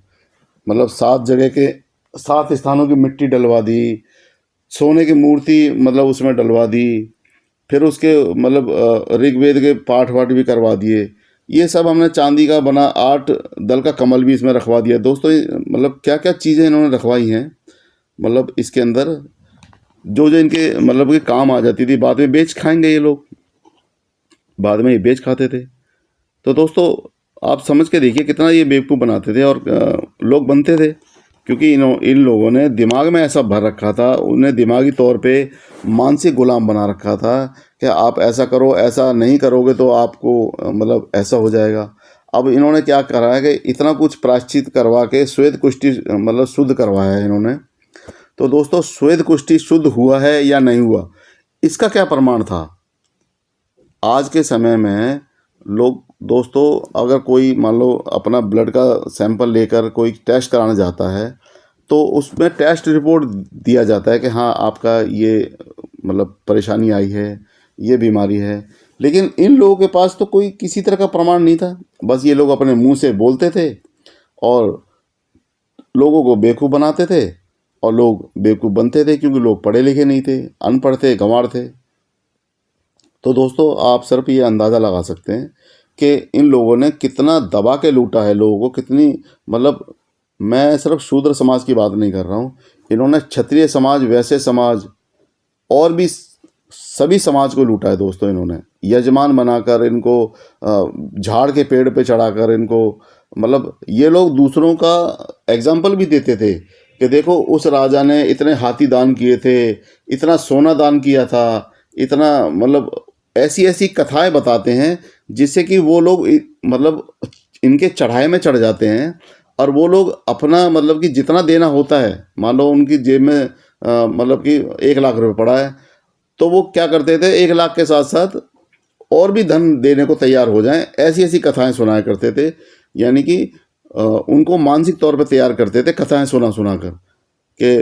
मतलब 7 जगह के 7 स्थानों की मिट्टी डलवा दी, सोने की मूर्ति मतलब उसमें डलवा दी, फिर उसके मतलब ऋग्वेद के पाठ वाठ भी करवा दिए। ये सब हमने चांदी का बना 8 दल का कमल भी इसमें रखवा दिया। दोस्तों मतलब क्या क्या चीज़ें इन्होंने रखवाई हैं, मतलब इसके अंदर जो जो इनके मतलब के काम आ जाती थी, बाद में बेच खाएंगे ये लोग, बाद में ये बेच खाते थे। तो दोस्तों आप समझ के देखिए कितना ये बेवकूफ़ बनाते थे और लोग बनते थे, क्योंकि इन लोगों ने दिमाग में ऐसा भर रखा था, उन्हें दिमागी तौर पे मानसिक गुलाम बना रखा था कि आप ऐसा करो, ऐसा नहीं करोगे तो आपको मतलब ऐसा हो जाएगा। अब इन्होंने क्या करा है कि इतना कुछ प्रायश्चित करवा के श्वेत कुष्ठी मतलब शुद्ध करवाया है इन्होंने। तो दोस्तों श्वेत कुष्ठी शुद्ध हुआ है या नहीं हुआ, इसका क्या प्रमाण था? आज के समय में लोग दोस्तों अगर कोई मान लो अपना ब्लड का सैंपल लेकर कोई टेस्ट कराने जाता है तो उसमें टेस्ट रिपोर्ट दिया जाता है कि हाँ आपका ये मतलब परेशानी आई है, ये बीमारी है, लेकिन इन लोगों के पास तो कोई किसी तरह का प्रमाण नहीं था। बस ये लोग अपने मुंह से बोलते थे और लोगों को बेवकूफ़ बनाते थे और लोग बेवकूफ़ बनते थे, क्योंकि लोग पढ़े लिखे नहीं थे, अनपढ़ थे, गंवार थे। तो दोस्तों आप सिर्फ ये अंदाज़ा लगा सकते हैं कि इन लोगों ने कितना दबा के लूटा है लोगों को, कितनी मतलब मैं सिर्फ शूद्र समाज की बात नहीं कर रहा हूँ, इन्होंने क्षत्रिय समाज, वैश्य समाज और भी सभी समाज को लूटा है दोस्तों। इन्होंने यजमान बनाकर इनको झाड़ के पेड़ पे चढ़ाकर इनको, मतलब ये लोग दूसरों का एग्जाम्पल भी देते थे कि देखो उस राजा ने इतने हाथी दान किए थे, इतना सोना दान किया था, इतना, मतलब ऐसी ऐसी कथाएं बताते हैं जिससे कि वो लोग मतलब इनके चढ़ाए में चढ़ जाते हैं। और वो लोग अपना, मतलब कि जितना देना होता है, मान लो उनकी जेब में मतलब कि 1 लाख रुपए पड़ा है, तो वो क्या करते थे, 1 लाख के साथ साथ और भी धन देने को तैयार हो जाएं, ऐसी ऐसी कथाएं सुनाया करते थे। यानी कि उनको मानसिक तौर पर तैयार करते थे कथाएं सुना सुना कर कि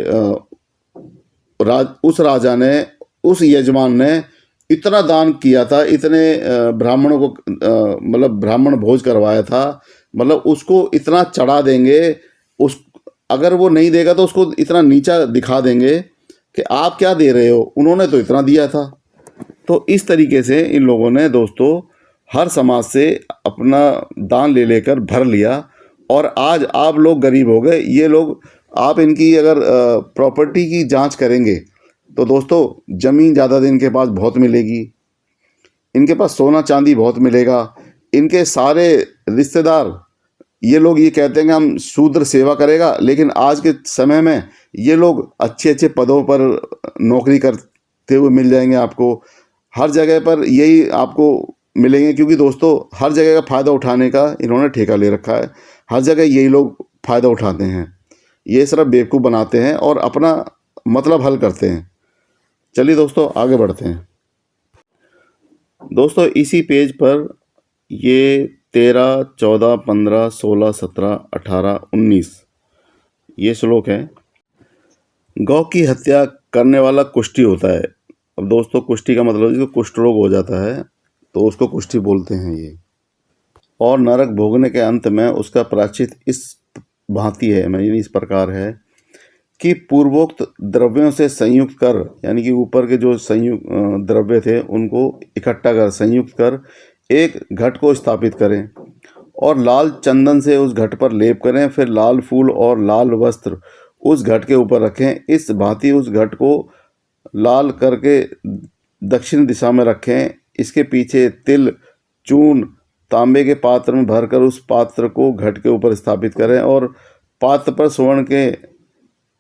उस राजा ने, उस यजमान ने इतना दान किया था, इतने ब्राह्मणों को मतलब ब्राह्मण भोज करवाया था, मतलब उसको इतना चढ़ा देंगे, उस अगर वो नहीं देगा तो उसको इतना नीचा दिखा देंगे कि आप क्या दे रहे हो, उन्होंने तो इतना दिया था। तो इस तरीके से इन लोगों ने दोस्तों हर समाज से अपना दान ले लेकर भर लिया, और आज आप लोग गरीब हो गए। ये लोग, आप इनकी अगर प्रॉपर्टी की जांच करेंगे तो दोस्तों ज़मीन ज़्यादा इनके पास बहुत मिलेगी, इनके पास सोना चांदी बहुत मिलेगा। इनके सारे रिश्तेदार, ये लोग ये कहते हैं कि हम शूद्र सेवा करेगा, लेकिन आज के समय में ये लोग अच्छे अच्छे पदों पर नौकरी करते हुए मिल जाएंगे आपको। हर जगह पर यही आपको मिलेंगे, क्योंकि दोस्तों हर जगह का फ़ायदा उठाने का इन्होंने ठेका ले रखा है। हर जगह यही लोग फ़ायदा उठाते हैं, ये सिर्फ बेवकूफ़ बनाते हैं और अपना मतलब हल करते हैं। चलिए दोस्तों आगे बढ़ते हैं। दोस्तों इसी पेज पर ये 13, 14, 15, 16, 17, 18, 19 ये श्लोक है। गौ की हत्या करने वाला कुष्ठी होता है। अब दोस्तों कुष्ठी का मतलब जिसको कुष्ठ रोग हो जाता है तो उसको कुष्ठी बोलते हैं ये। और नरक भोगने के अंत में उसका प्रायश्चित इस भांति है, यानी इस प्रकार है कि पूर्वोक्त द्रव्यों से संयुक्त कर, यानी कि ऊपर के जो संयुक्त द्रव्य थे उनको इकट्ठा कर, संयुक्त कर एक घट को स्थापित करें और लाल चंदन से उस घट पर लेप करें। फिर लाल फूल और लाल वस्त्र उस घट के ऊपर रखें। इस भांति उस घट को लाल करके दक्षिण दिशा में रखें। इसके पीछे तिल चून तांबे के पात्र में भरकर उस पात्र को घट के ऊपर स्थापित करें और पात्र पर स्वर्ण के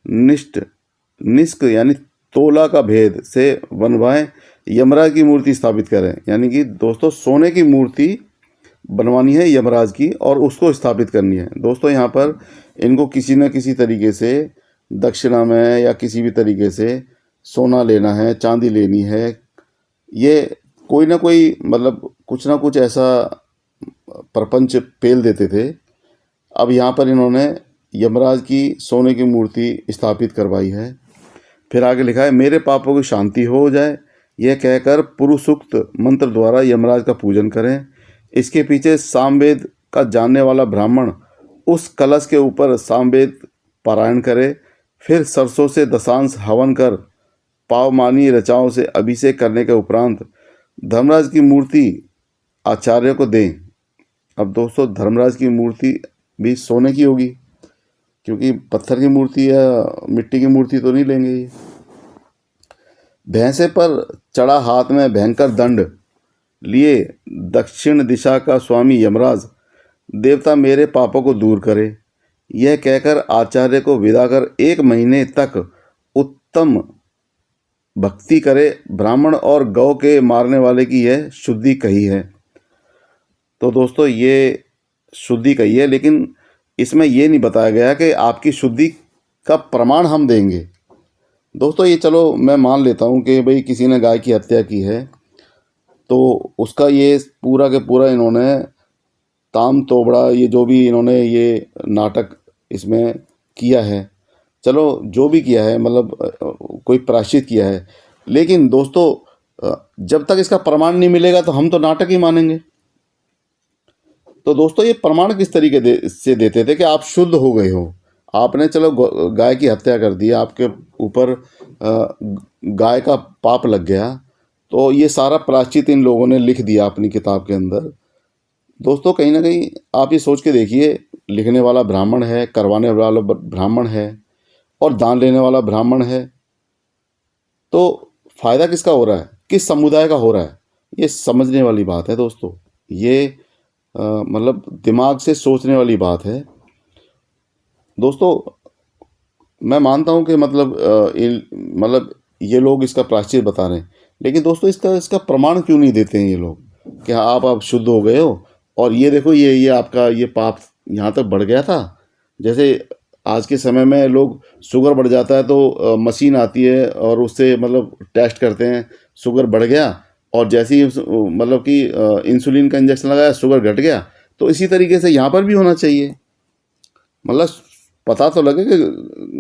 निष्क यानी तोला का भेद से बनवाएं। यमराज की मूर्ति स्थापित करें, यानी कि दोस्तों सोने की मूर्ति बनवानी है यमराज की और उसको स्थापित करनी है। दोस्तों यहाँ पर इनको किसी न किसी तरीके से दक्षिणा में या किसी भी तरीके से सोना लेना है, चांदी लेनी है, ये कोई ना कोई मतलब कुछ ना कुछ ऐसा प्रपंच पेल देते थे। अब यहाँ पर इन्होंने यमराज की सोने की मूर्ति स्थापित करवाई है। फिर आगे लिखा है, मेरे पापों की शांति हो जाए, यह कहकर पुरुषुक्त मंत्र द्वारा यमराज का पूजन करें। इसके पीछे सामवेद का जानने वाला ब्राह्मण उस कलश के ऊपर सामवेद पारायण करे। फिर सरसों से दशांश हवन कर पावमानी ऋचाओं से अभिषेक करने के उपरांत धर्मराज की मूर्ति आचार्य को दें। अब दोस्तों धर्मराज की मूर्ति भी सोने की होगी, क्योंकि पत्थर की मूर्ति या मिट्टी की मूर्ति तो नहीं लेंगे ये। भैंसे पर चढ़ा हाथ में भयंकर दंड लिए दक्षिण दिशा का स्वामी यमराज देवता मेरे पापों को दूर करे, यह कहकर आचार्य को विदा कर 1 महीने तक उत्तम भक्ति करे। ब्राह्मण और गौ के मारने वाले की यह शुद्धि कही है। तो दोस्तों ये शुद्धि कही है, लेकिन इसमें ये नहीं बताया गया कि आपकी शुद्धि का प्रमाण हम देंगे। दोस्तों ये चलो मैं मान लेता हूँ कि भाई किसी ने गाय की हत्या की है तो उसका ये पूरा के पूरा इन्होंने ताम तोबड़ा, ये जो भी इन्होंने ये नाटक इसमें किया है, चलो जो भी किया है, मतलब कोई प्रायश्चित किया है, लेकिन दोस्तों जब तक इसका प्रमाण नहीं मिलेगा तो हम तो नाटक ही मानेंगे। तो दोस्तों ये प्रमाण किस तरीके से देते थे कि आप शुद्ध हो गए हो, आपने चलो गाय की हत्या कर दी, आपके ऊपर गाय का पाप लग गया, तो ये सारा प्रायश्चित इन लोगों ने लिख दिया अपनी किताब के अंदर, दोस्तों कहीं ना कहीं आप ये सोच के देखिए, लिखने वाला ब्राह्मण है, करवाने वाला ब्राह्मण है और दान लेने वाला ब्राह्मण है, तो फायदा किसका हो रहा है, किस समुदाय का हो रहा है? ये समझने वाली बात है दोस्तों। ये मतलब दिमाग से सोचने वाली बात है दोस्तों। मैं मानता हूँ कि मतलब मतलब ये लोग इसका प्रायश्चित बता रहे हैं, लेकिन दोस्तों इसका इसका प्रमाण क्यों नहीं देते हैं ये लोग कि हाँ आप शुद्ध हो गए हो और ये देखो ये आपका ये पाप यहाँ तक बढ़ गया था। जैसे आज के समय में लोग शुगर बढ़ जाता है तो मशीन आती है और उससे मतलब टेस्ट करते हैं, शुगर बढ़ गया और जैसे ही मतलब कि इंसुलिन का इंजेक्शन लगाया शुगर घट गया। तो इसी तरीके से यहाँ पर भी होना चाहिए। मतलब पता तो लगे कि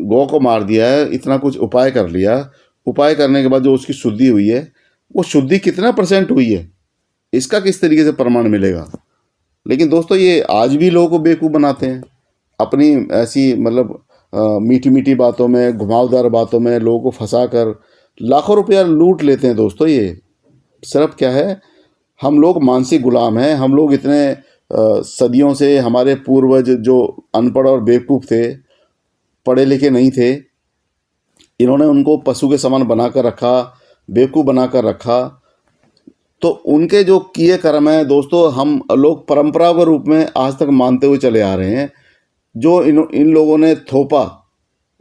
गौ को मार दिया है, इतना कुछ उपाय कर लिया, उपाय करने के बाद जो उसकी शुद्धि हुई है वो शुद्धि कितना % हुई है, इसका किस तरीके से प्रमाण मिलेगा? लेकिन दोस्तों ये आज भी लोगों को बेवकूफ़ बनाते हैं अपनी ऐसी मतलब मीठी मीठी बातों में, घुमावदार बातों में लोगों को फंसा कर लाखों रुपया लूट लेते हैं दोस्तों। ये सिर्फ क्या है, हम लोग मानसिक गुलाम हैं। हम लोग इतने सदियों से, हमारे पूर्वज जो अनपढ़ और बेवकूफ़ थे, पढ़े लिखे नहीं थे, इन्होंने उनको पशु के समान बना कर रखा, बेवकूफ़ बना कर रखा। तो उनके जो किए कर्म हैं दोस्तों, हम लोग परंपरा के रूप में आज तक मानते हुए चले आ रहे हैं। जो इन लोगों ने थोपा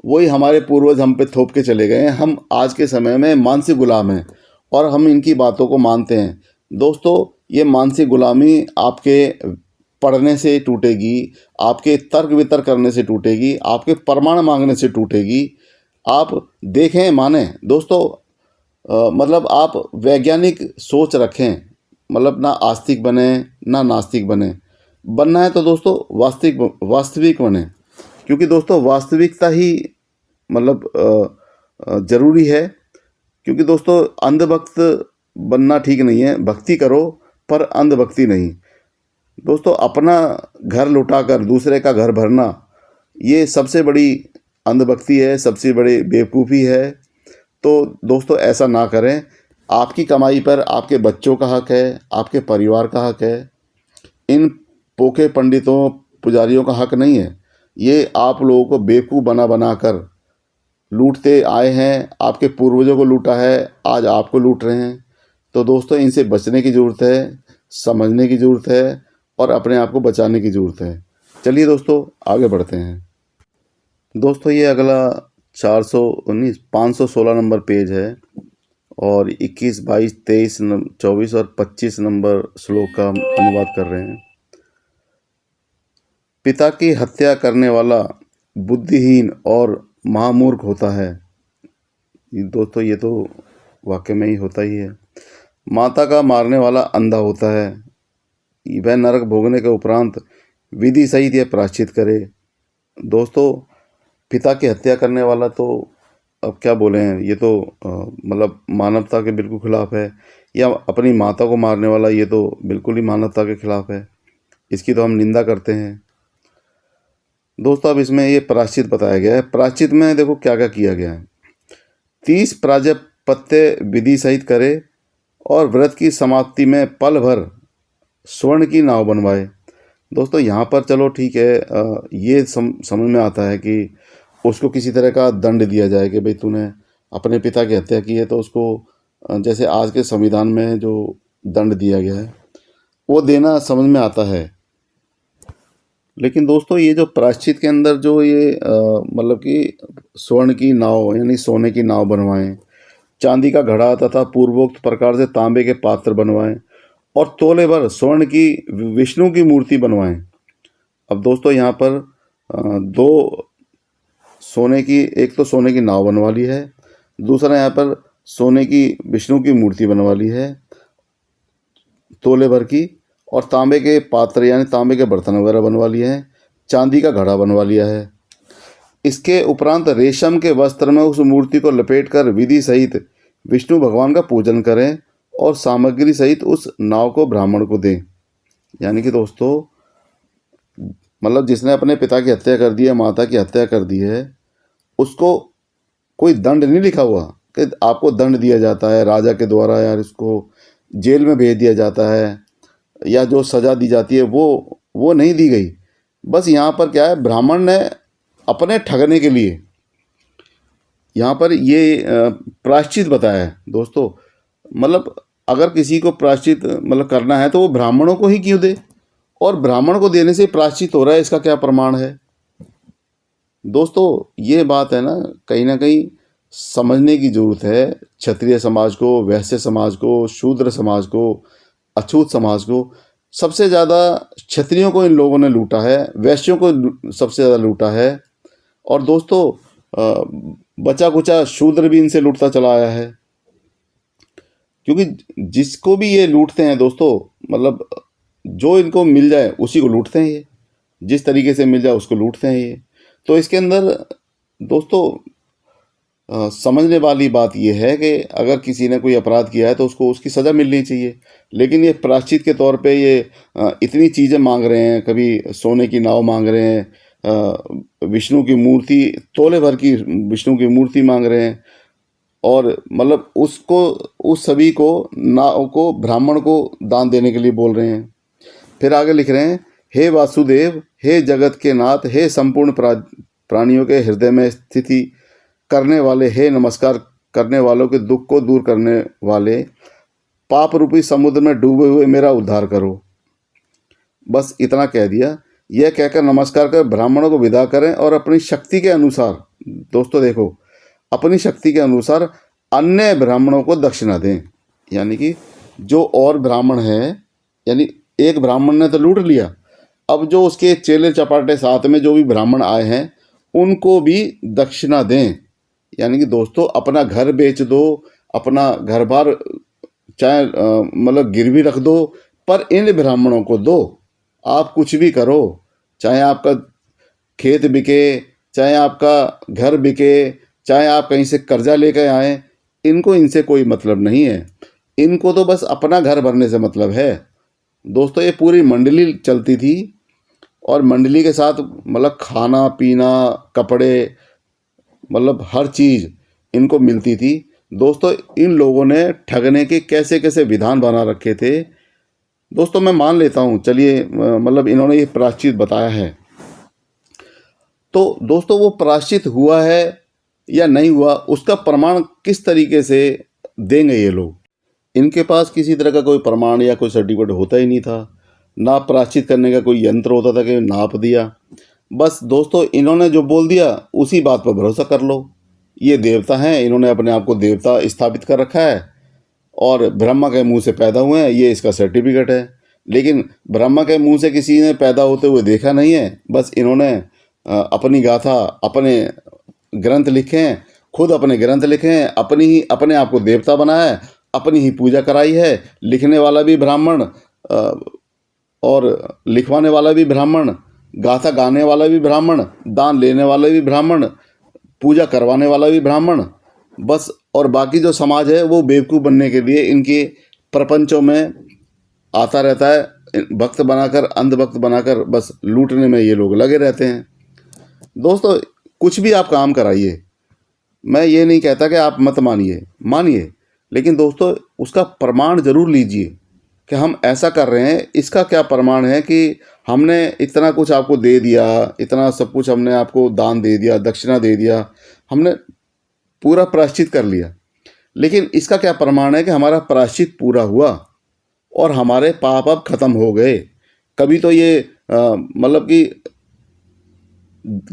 वही हमारे पूर्वज हम पे थोप के चले गए हैं। हम आज के समय में मानसिक गुलाम हैं और हम इनकी बातों को मानते हैं। दोस्तों ये मानसिक गुलामी आपके पढ़ने से टूटेगी, आपके तर्क वितर्क करने से टूटेगी, आपके प्रमाण मांगने से टूटेगी। आप देखें माने दोस्तों, मतलब आप वैज्ञानिक सोच रखें, मतलब ना आस्तिक बने ना नास्तिक बने। बनना है तो दोस्तों वास्तविक बने, क्योंकि दोस्तों वास्तविकता ही मतलब ज़रूरी है। क्योंकि दोस्तों अंधभक्त बनना ठीक नहीं है, भक्ति करो पर अंधभक्ति नहीं। दोस्तों अपना घर लुटाकर दूसरे का घर भरना ये सबसे बड़ी अंधभक्ति है, सबसे बड़ी बेवकूफ़ी है। तो दोस्तों ऐसा ना करें। आपकी कमाई पर आपके बच्चों का हक है, आपके परिवार का हक है। इन पोखे पंडितों पुजारियों का हक नहीं है। ये आप लोगों को बेवकूफ़ बना बना कर लूटते आए हैं। आपके पूर्वजों को लूटा है, आज आपको लूट रहे हैं। तो दोस्तों इनसे बचने की ज़रूरत है, समझने की ज़रूरत है और अपने आप को बचाने की ज़रूरत है। चलिए दोस्तों आगे बढ़ते हैं। दोस्तों ये अगला 419 516 नंबर पेज है और 21, 22, 23, 24 और 25 नंबर श्लोक का हम अनुवाद कर रहे हैं। पिता की हत्या करने वाला बुद्धिहीन और महामूर्ख होता है। दोस्तों ये तो वाकई में ही होता ही है। माता का मारने वाला अंधा होता है। वह नरक भोगने के उपरांत विधि सहित यह प्रायश्चित करे। दोस्तों पिता की हत्या करने वाला तो अब क्या बोले हैं, ये तो मतलब मानवता के बिल्कुल खिलाफ है। या अपनी माता को मारने वाला, ये तो बिल्कुल ही मानवता के खिलाफ है। इसकी तो हम निंदा करते हैं। दोस्तों अब इसमें ये प्रायश्चित बताया गया है। प्रायश्चित में देखो क्या क्या किया गया है। 30 प्राजपत्य विधि सहित करे और व्रत की समाप्ति में पल भर स्वर्ण की नाव बनवाए। दोस्तों यहाँ पर चलो ठीक है, ये समझ में आता है कि उसको किसी तरह का दंड दिया जाए कि भाई तूने अपने पिता की हत्या की है तो उसको जैसे आज के संविधान में जो दंड दिया गया है वो देना समझ में आता है। लेकिन दोस्तों ये जो प्रायश्चित के अंदर जो ये मतलब कि स्वर्ण की नाव यानी सोने की नाव बनवाएं, चांदी का घड़ा तथा पूर्वोक्त प्रकार से तांबे के पात्र बनवाएं और तोले भर स्वर्ण की विष्णु की मूर्ति बनवाएं। अब दोस्तों यहाँ पर दो सोने की, एक तो सोने की नाव बनवा ली है, दूसरा यहाँ पर सोने की विष्णु की मूर्ति बनवा ली है तोले भर की, और तांबे के पात्र यानी तांबे के बर्तन वगैरह बनवा लिए हैं, चांदी का घड़ा बनवा लिया है। इसके उपरांत रेशम के वस्त्र में उस मूर्ति को लपेटकर विधि सहित विष्णु भगवान का पूजन करें और सामग्री सहित उस नाव को ब्राह्मण को दें। यानी कि दोस्तों मतलब जिसने अपने पिता की हत्या कर दी है, माता की हत्या कर दी है, उसको कोई दंड नहीं लिखा हुआ कि आपको दंड दिया जाता है राजा के द्वारा, यार इसको जेल में भेज दिया जाता है, या जो सज़ा दी जाती है वो नहीं दी गई। बस यहाँ पर क्या है, ब्राह्मण ने अपने ठगने के लिए यहाँ पर ये प्रायश्चित बताया है दोस्तों। मतलब अगर किसी को प्रायश्चित मतलब करना है तो वो ब्राह्मणों को ही क्यों दे, और ब्राह्मण को देने से प्रायश्चित हो रहा है, इसका क्या प्रमाण है दोस्तों। ये बात है ना कहीं समझने की ज़रूरत है। क्षत्रिय समाज को, वैश्य समाज को, शूद्र समाज को, अछूत समाज को, सबसे ज़्यादा क्षत्रियों को इन लोगों ने लूटा है, वैश्यों को सबसे ज़्यादा लूटा है। और दोस्तों बचा कुचा शूद्र भी इनसे लूटता चला आया है, क्योंकि जिसको भी ये लूटते हैं दोस्तों, मतलब जो इनको मिल जाए उसी को लूटते हैं ये, जिस तरीके से मिल जाए उसको लूटते हैं ये। तो इसके अंदर दोस्तों समझने वाली बात यह है कि अगर किसी ने कोई अपराध किया है तो उसको उसकी सज़ा मिलनी चाहिए। लेकिन ये प्रायश्चित के तौर पे ये इतनी चीज़ें मांग रहे हैं, कभी सोने की नाव मांग रहे हैं, विष्णु की मूर्ति, तोले भर की विष्णु की मूर्ति मांग रहे हैं, और मतलब उसको, उस सभी को नाव को ब्राह्मण को दान देने के लिए बोल रहे हैं। फिर आगे लिख रहे हैं, हे वासुदेव, हे जगत के नाथ, हे संपूर्ण प्राणियों के हृदय में स्थिति करने वाले, हे नमस्कार करने वालों के दुख को दूर करने वाले, पाप रूपी समुद्र में डूबे हुए मेरा उद्धार करो। बस इतना कह दिया। यह कहकर नमस्कार कर ब्राह्मणों को विदा करें और अपनी शक्ति के अनुसार, दोस्तों देखो, अपनी शक्ति के अनुसार अन्य ब्राह्मणों को दक्षिणा दें। यानी कि जो और ब्राह्मण हैं, यानी एक ब्राह्मण ने तो लूट लिया, अब जो उसके चेले चपाटे साथ में जो भी ब्राह्मण आए हैं उनको भी दक्षिणा दें। यानी कि दोस्तों अपना घर बेच दो, अपना घर बार चाहे मतलब गिरवी रख दो, पर इन ब्राह्मणों को दो। आप कुछ भी करो, चाहे आपका खेत बिके, चाहे आपका घर बिके, चाहे आप कहीं से कर्जा लेकर आए, इनको इनसे कोई मतलब नहीं है। इनको तो बस अपना घर भरने से मतलब है। दोस्तों ये पूरी मंडली चलती थी, और मंडली के साथ मतलब खाना पीना, कपड़े, मतलब हर चीज़ इनको मिलती थी। दोस्तों इन लोगों ने ठगने के कैसे कैसे विधान बना रखे थे दोस्तों, मैं मान लेता हूँ, चलिए मतलब इन्होंने ये प्रायश्चित बताया है, तो दोस्तों वो प्रायश्चित हुआ है या नहीं हुआ, उसका प्रमाण किस तरीके से देंगे ये लोग। इनके पास किसी तरह का कोई प्रमाण या कोई सर्टिफिकेट होता ही नहीं था, ना प्रायश्चित करने का कोई यंत्र होता था कि नाप दिया। बस दोस्तों इन्होंने जो बोल दिया उसी बात पर भरोसा कर लो। ये देवता हैं, इन्होंने अपने आप को देवता स्थापित कर रखा है, और ब्रह्मा के मुंह से पैदा हुए हैं, ये इसका सर्टिफिकेट है। लेकिन ब्रह्मा के मुंह से किसी ने पैदा होते हुए देखा नहीं है। बस इन्होंने अपनी गाथा, अपने ग्रंथ लिखे हैं, खुद अपने ग्रंथ लिखे हैं, अपने आप को देवता बनाया है, अपनी ही पूजा कराई है। लिखने वाला भी ब्राह्मण, और लिखवाने वाला भी ब्राह्मण, गाथा गाने वाला भी ब्राह्मण, दान लेने वाला भी ब्राह्मण, पूजा करवाने वाला भी ब्राह्मण। बस और बाकी जो समाज है वो बेवकूफ़ बनने के लिए इनके प्रपंचों में आता रहता है, भक्त बनाकर, अंधभक्त बनाकर बस लूटने में ये लोग लगे रहते हैं। दोस्तों कुछ भी आप काम कराइए, मैं ये नहीं कहता कि आप मत मानिए, लेकिन दोस्तों उसका प्रमाण ज़रूर लीजिए कि हम ऐसा कर रहे हैं, इसका क्या प्रमाण है कि हमने इतना कुछ आपको दे दिया, इतना सब कुछ हमने आपको दान दे दिया, दक्षिणा दे दिया, हमने पूरा प्रायश्चित कर लिया, लेकिन इसका क्या प्रमाण है कि हमारा प्रायश्चित पूरा हुआ और हमारे पाप अब खत्म हो गए। कभी तो ये मतलब कि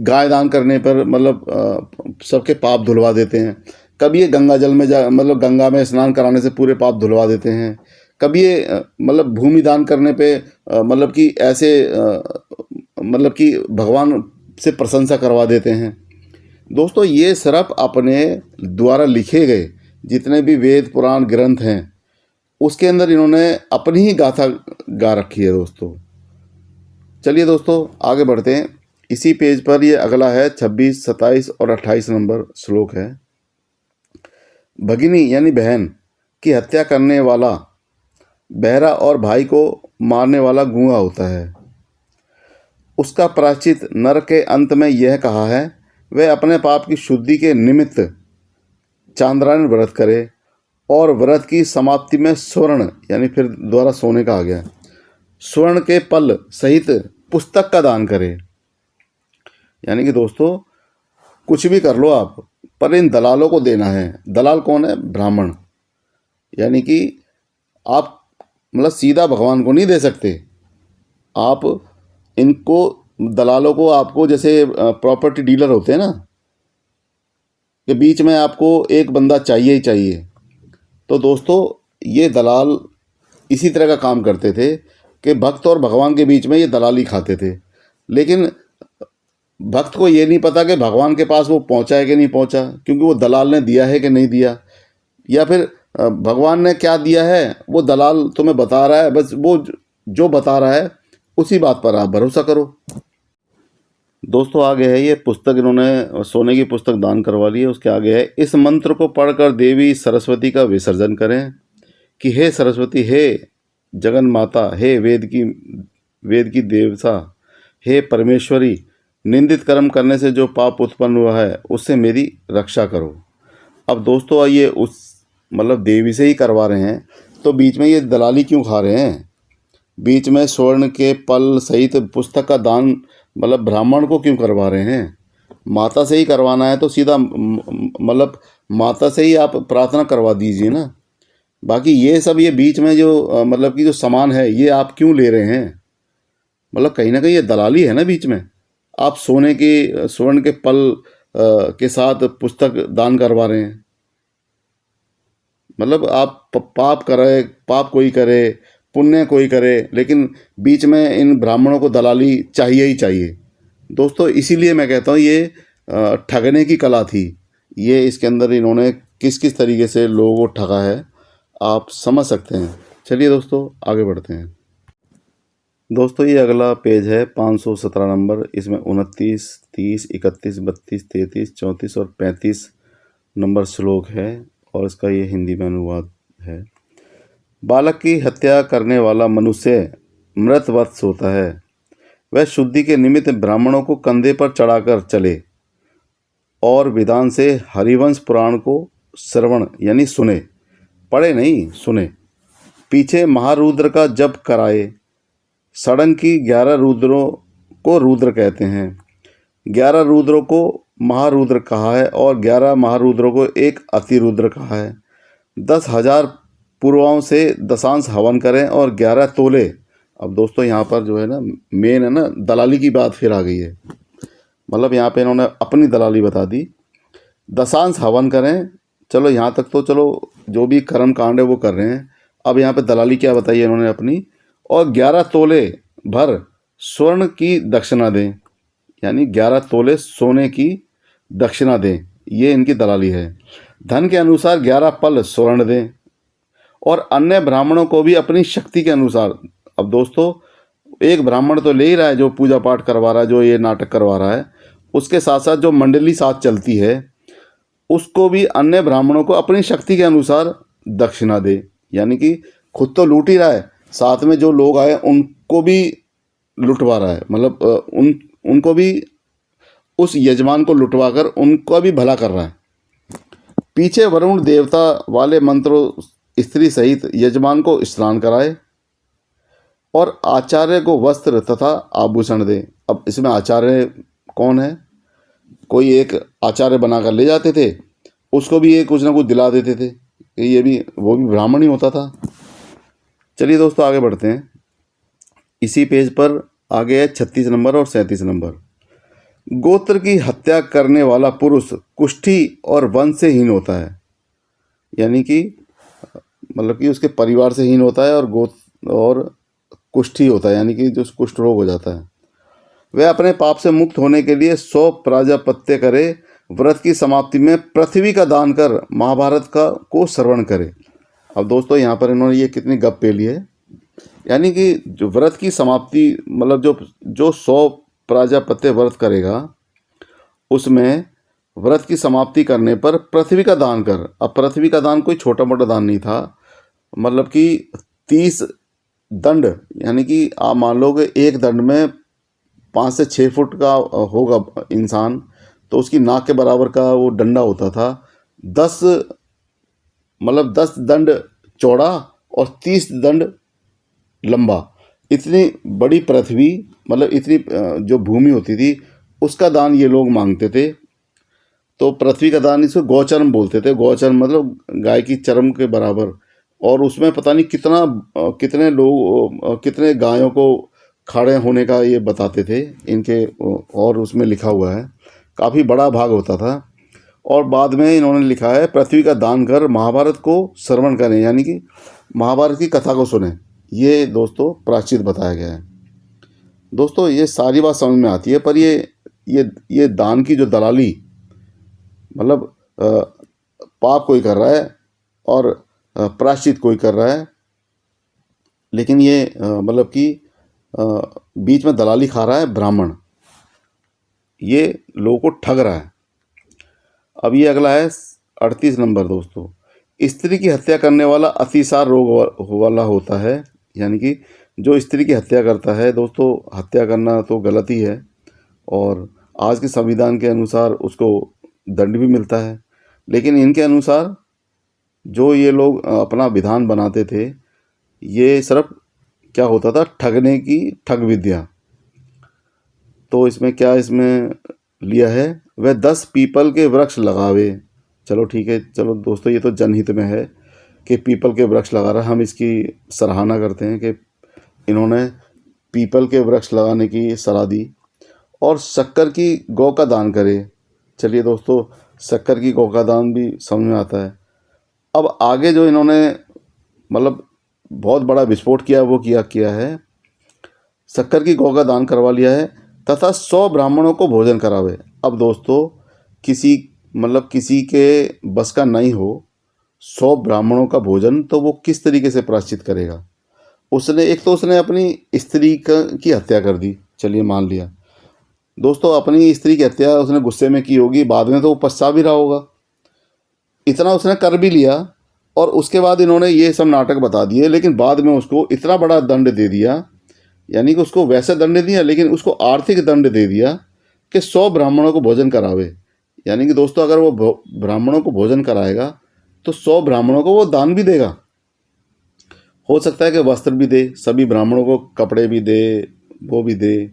गाय दान करने पर मतलब सबके पाप धुलवा देते हैं, कभी ये गंगा जल में मतलब गंगा में स्नान कराने से पूरे पाप धुलवा देते हैं, कभी ये मतलब भूमि दान करने पे मतलब कि ऐसे मतलब कि भगवान से प्रशंसा करवा देते हैं। दोस्तों ये सिर्फ अपने द्वारा लिखे गए जितने भी वेद पुराण ग्रंथ हैं उसके अंदर इन्होंने अपनी ही गाथा गा रखी है दोस्तों। चलिए दोस्तों आगे बढ़ते हैं। इसी पेज पर ये अगला है 26, 27 और 28 नंबर श्लोक है। भगिनी यानी बहन की हत्या करने वाला बहरा और भाई को मारने वाला गूंगा होता है। उसका प्रायश्चित नरक के अंत में यह कहा है, वह अपने पाप की शुद्धि के निमित्त चांद्रायण व्रत करे और व्रत की समाप्ति में स्वर्ण यानी फिर दोबारा सोने का आ गया, स्वर्ण के पल सहित पुस्तक का दान करे। यानी कि दोस्तों कुछ भी कर लो आप, पर इन दलालों को देना है। दलाल कौन है? ब्राह्मण। यानी कि आप मतलब सीधा भगवान को नहीं दे सकते आप, इनको दलालों को आपको, जैसे प्रॉपर्टी डीलर होते हैं ना, के बीच में आपको एक बंदा चाहिए ही चाहिए। तो दोस्तों ये दलाल इसी तरह का काम करते थे कि भक्त और भगवान के बीच में ये दलाली खाते थे। लेकिन भक्त को ये नहीं पता कि भगवान के पास वो पहुंचा है कि नहीं पहुंचा, क्योंकि वो दलाल ने दिया है कि नहीं दिया, या फिर भगवान ने क्या दिया है वो दलाल तुम्हें बता रहा है, बस वो जो बता रहा है उसी बात पर आप भरोसा करो। दोस्तों आगे है ये पुस्तक, इन्होंने सोने की पुस्तक दान करवा ली है। उसके आगे है, इस मंत्र को पढ़कर देवी सरस्वती का विसर्जन करें कि हे सरस्वती, हे जगन माता, हे वेद की देवता, हे परमेश्वरी, निंदित कर्म करने से जो पाप उत्पन्न हुआ है उससे मेरी रक्षा करो। अब दोस्तों ये उस मतलब देवी से ही करवा रहे हैं, तो बीच में ये दलाली क्यों खा रहे हैं? बीच में स्वर्ण के पल सहित पुस्तक का दान मतलब ब्राह्मण को क्यों करवा रहे हैं? माता से ही करवाना है तो सीधा मतलब माता से ही आप प्रार्थना करवा दीजिए ना। बाकी ये सब ये बीच में जो मतलब कि जो सामान है ये आप क्यों ले रहे हैं? मतलब कहीं ना कहीं ये दलाली है ना बीच में। आप स्वर्ण के पल के साथ पुस्तक दान करवा रहे हैं। मतलब आप पाप करे, पाप कोई करे, पुण्य कोई करे, लेकिन बीच में इन ब्राह्मणों को दलाली चाहिए ही चाहिए। दोस्तों इसीलिए मैं कहता हूँ ये ठगने की कला थी। ये इसके अंदर इन्होंने किस किस तरीके से लोगों को ठगा है आप समझ सकते हैं। चलिए दोस्तों आगे बढ़ते हैं। दोस्तों ये अगला पेज है 517 नंबर। इसमें 29, 30, 31, 32, 33, 34 और 35 नंबर श्लोक है और इसका ये हिंदी में अनुवाद है। बालक की हत्या करने वाला मनुष्य मृत वत्स होता है। वह शुद्धि के निमित्त ब्राह्मणों को कंधे पर चढ़ाकर चले और विधान से हरिवंश पुराण को श्रवण यानी सुने, पढ़े नहीं सुने, पीछे महारुद्र का जप कराए। सड़ंग की 11 रुद्रों को रुद्र कहते हैं। 11 रुद्रों को महारुद्र कहा है और 11 महारुद्रों को एक अतिरुद्र कहा है। 10,000 पूर्वाओं से दशांश हवन करें और 11 तोले। अब दोस्तों यहाँ पर जो है ना मेन है ना दलाली की बात फिर आ गई है। मतलब यहाँ पे इन्होंने अपनी दलाली बता दी। दशांश हवन करें, चलो यहाँ तक तो चलो जो भी कर्म कांड है वो कर रहे हैं। अब यहाँ पे दलाली क्या बताई है इन्होंने अपनी, और 11 तोले भर स्वर्ण की दक्षिणा दें, यानी 11 तोले सोने की दक्षिणा दें, ये इनकी दलाली है। धन के अनुसार 11 पल स्वर्ण दें और अन्य ब्राह्मणों को भी अपनी शक्ति के अनुसार। अब दोस्तों एक ब्राह्मण तो ले ही रहा है जो पूजा पाठ करवा रहा है, जो ये नाटक करवा रहा है, उसके साथ साथ जो मंडली साथ चलती है उसको भी अन्य ब्राह्मणों को अपनी शक्ति के अनुसार दक्षिणा दे। यानी कि खुद तो लूट ही रहा है, साथ में जो लोग आए उनको भी लुटवा रहा है। मतलब उनको भी, उस यजमान को लुटवा कर उनको भी भला कर रहा है। पीछे वरुण देवता वाले मंत्रों स्त्री सहित यजमान को स्नान कराए और आचार्य को वस्त्र तथा आभूषण दे। अब इसमें आचार्य कौन है? कोई एक आचार्य बनाकर ले जाते थे, उसको भी ये कुछ ना कुछ दिला देते थे, ये भी वो भी ब्राह्मण ही होता था। चलिए दोस्तों आगे बढ़ते हैं। इसी पेज पर आगे है 36 नंबर और 37 नंबर। गोत्र की हत्या करने वाला पुरुष कुष्ठी और वंश से हीन होता है। यानी कि मतलब कि उसके परिवार से हीन होता है और कुष्ठी होता है, यानी कि जो कुष्ठ रोग हो जाता है। वह अपने पाप से मुक्त होने के लिए 100 प्राजापत्य करे, व्रत की समाप्ति में पृथ्वी का दान कर महाभारत को श्रवण करे। अब दोस्तों यहाँ पर इन्होंने ये कितनी गप पे ली है। यानी कि जो व्रत की समाप्ति मतलब जो 100 प्राजापत्य व्रत करेगा उसमें व्रत की समाप्ति करने पर पृथ्वी का दान कर। अब पृथ्वी का दान कोई छोटा मोटा दान नहीं था, मतलब कि 30 दंड, यानी कि आप मान लो कि एक दंड में 5 से 6 फुट का होगा इंसान, तो उसकी नाक के बराबर का वो डंडा होता था। 10 दंड चौड़ा और 30 दंड लंबा, इतनी बड़ी पृथ्वी, मतलब इतनी जो भूमि होती थी उसका दान ये लोग मांगते थे। तो पृथ्वी का दान इसको गौचर्म बोलते थे। गौचर्म मतलब गाय की चर्म के बराबर। और उसमें पता नहीं कितने लोग कितने गायों को खड़े होने का ये बताते थे इनके। और उसमें लिखा हुआ है, काफ़ी बड़ा भाग होता था। और बाद में इन्होंने लिखा है, पृथ्वी का दान कर महाभारत को श्रवण करें, यानी कि महाभारत की कथा को सुने। ये दोस्तों प्रायश्चित बताया गया है। दोस्तों ये सारी बात समझ में आती है, पर ये दान की जो दलाली, मतलब पाप कोई कर रहा है और प्रायश्चित कोई कर रहा है, लेकिन ये मतलब कि बीच में दलाली खा रहा है ब्राह्मण, ये लोगों को ठग रहा है। अब ये अगला है 38 नंबर दोस्तों। स्त्री की हत्या करने वाला अतिसार रोग वाला होता है, यानी कि जो स्त्री की हत्या करता है दोस्तों, हत्या करना तो गलत ही है और आज के संविधान के अनुसार उसको दंड भी मिलता है। लेकिन इनके अनुसार जो ये लोग अपना विधान बनाते थे, ये सिर्फ क्या होता था, ठगने की ठग विद्या। तो इसमें लिया है, वह 10 पीपल के वृक्ष लगावे। चलो ठीक है, चलो दोस्तों ये तो जनहित में है कि पीपल के वृक्ष लगा रहा है। हम इसकी सराहना करते हैं कि इन्होंने पीपल के वृक्ष लगाने की सलाह दी। और शक्कर की गौ का दान करे। चलिए दोस्तों, शक्कर की गौ का दान भी समझ में आता है। अब आगे जो इन्होंने मतलब बहुत बड़ा विस्फोट किया, वो किया है, शक्कर की गौ का दान करवा लिया है तथा 100 ब्राह्मणों को भोजन करावे। अब दोस्तों किसी के बस का नहीं हो 100 ब्राह्मणों का भोजन, तो वो किस तरीके से प्रायश्चित करेगा। उसने अपनी स्त्री की हत्या कर दी, चलिए मान लिया दोस्तों, अपनी स्त्री की हत्या उसने गुस्से में की होगी, बाद में तो वो पछता भी रहा होगा। इतना उसने कर भी लिया और उसके बाद इन्होंने ये सब नाटक बता दिए, लेकिन बाद में उसको इतना बड़ा दंड दे दिया, यानी कि उसको वैसे दंड दिया लेकिन उसको आर्थिक दंड दे दिया कि 100 ब्राह्मणों को भोजन करावे। यानी कि दोस्तों अगर वो ब्राह्मणों को भोजन कराएगा तो 100 ब्राह्मणों को वो दान भी देगा। हो सकता है कि वस्त्र भी दे, सभी ब्राह्मणों को कपड़े भी दे, वो भी दे।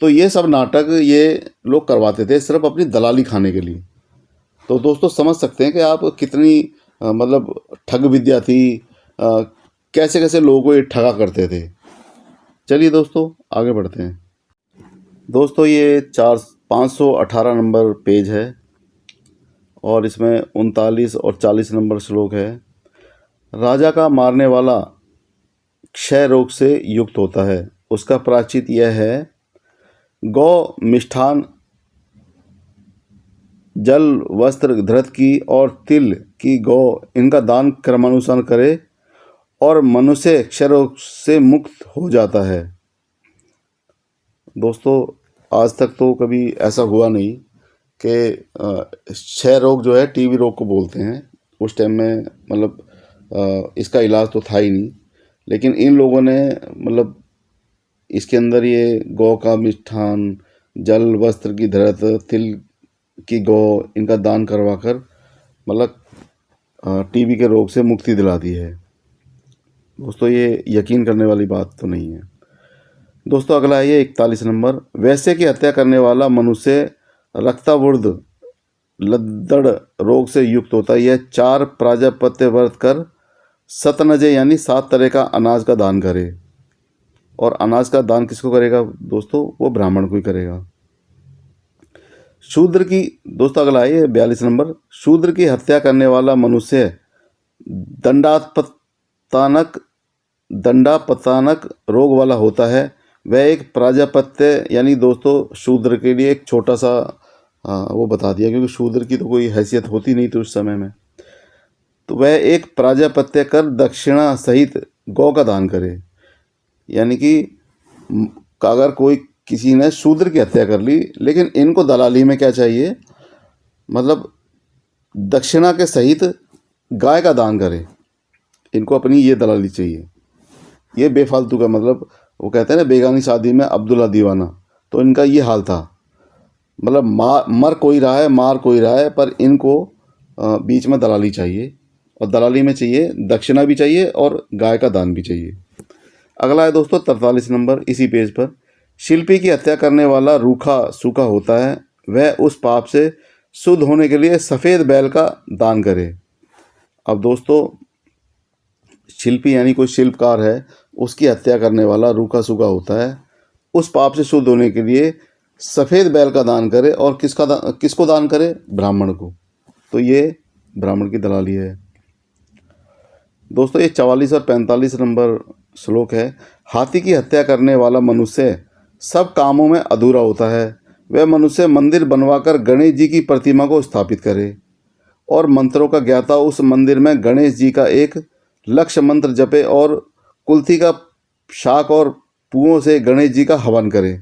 तो ये सब नाटक ये लोग करवाते थे सिर्फ अपनी दलाली खाने के लिए। तो दोस्तों समझ सकते हैं कि आप कितनी मतलब ठग विद्या थी, कैसे कैसे लोगों को ये ठगा करते थे। चलिए दोस्तों आगे बढ़ते हैं। दोस्तों ये 518 नंबर पेज है और इसमें 39 और 40 नंबर श्लोक है। राजा का मारने वाला क्षय रोग से युक्त होता है, उसका प्रायश्चित यह है, गौ मिष्ठान जल वस्त्र धृत की और तिल की गौ इनका दान क्रमानुसार करे और मनुष्य क्षय रोग से मुक्त हो जाता है। दोस्तों आज तक तो कभी ऐसा हुआ नहीं कि क्षय रोग जो है टीबी रोग को बोलते हैं, उस टाइम में मतलब इसका इलाज तो था ही नहीं। लेकिन इन लोगों ने मतलब इसके अंदर ये गौ का मिष्ठान, जल वस्त्र की धृत, तिल की गौ इनका दान करवा कर मतलब टीबी के रोग से मुक्ति दिला दी है। दोस्तों ये यकीन करने वाली बात तो नहीं है। दोस्तों अगला है ये 41 नंबर। वैसे की हत्या करने वाला मनुष्य रक्तावुर्ध लद्दड़ रोग से युक्त होता है। यह 4 प्राजापत्य व्रत कर सतनजे यानी 7 तरह का अनाज का दान करे। और अनाज का दान किसको करेगा दोस्तों, वो ब्राह्मण को ही करेगा। शूद्र की, दोस्तों अगला है ये 42 नंबर। शूद्र की हत्या करने वाला मनुष्य दंडापतानक रोग वाला होता है। वह एक प्राजापत्य, यानी दोस्तों शूद्र के लिए एक छोटा सा वो बता दिया, क्योंकि शूद्र की तो कोई हैसियत होती नहीं थी उस समय में। तो वह एक प्राजापत्य कर दक्षिणा सहित गौ का दान करे। यानी कि अगर कोई किसी ने शूद्र की हत्या कर ली, लेकिन इनको दलाली में क्या चाहिए, मतलब दक्षिणा के सहित गाय का दान करे। इनको अपनी ये दलाली चाहिए, ये बेफालतू का, मतलब वो कहते हैं ना बेगानी शादी में अब्दुल्ला दीवाना, तो इनका ये हाल था। मतलब मार कोई रहा है, पर इनको बीच में दलाली चाहिए, और दलाली में चाहिए दक्षिणा भी चाहिए और गाय का दान भी चाहिए। अगला है दोस्तों 43 नंबर इसी पेज पर, शिल्पी की हत्या करने वाला रूखा सूखा होता है, वह उस पाप से शुद्ध होने के लिए सफ़ेद बैल का दान करे। अब दोस्तों शिल्पी यानी कोई शिल्पकार है, उसकी हत्या करने वाला रूखा सूखा होता है, उस पाप से शुद्ध होने के लिए सफ़ेद बैल का दान करे। और किसको दान करे? ब्राह्मण को। तो ये ब्राह्मण की दलाली है। दोस्तों ये 44 और 45 नंबर श्लोक है, हाथी की हत्या करने वाला मनुष्य सब कामों में अधूरा होता है, वह मनुष्य मंदिर बनवाकर गणेश जी की प्रतिमा को स्थापित करे और मंत्रों का ज्ञाता उस मंदिर में गणेश जी का एक लक्ष्य मंत्र जपे और कुल्थी का शाक और पुओं से गणेश जी का हवन करे।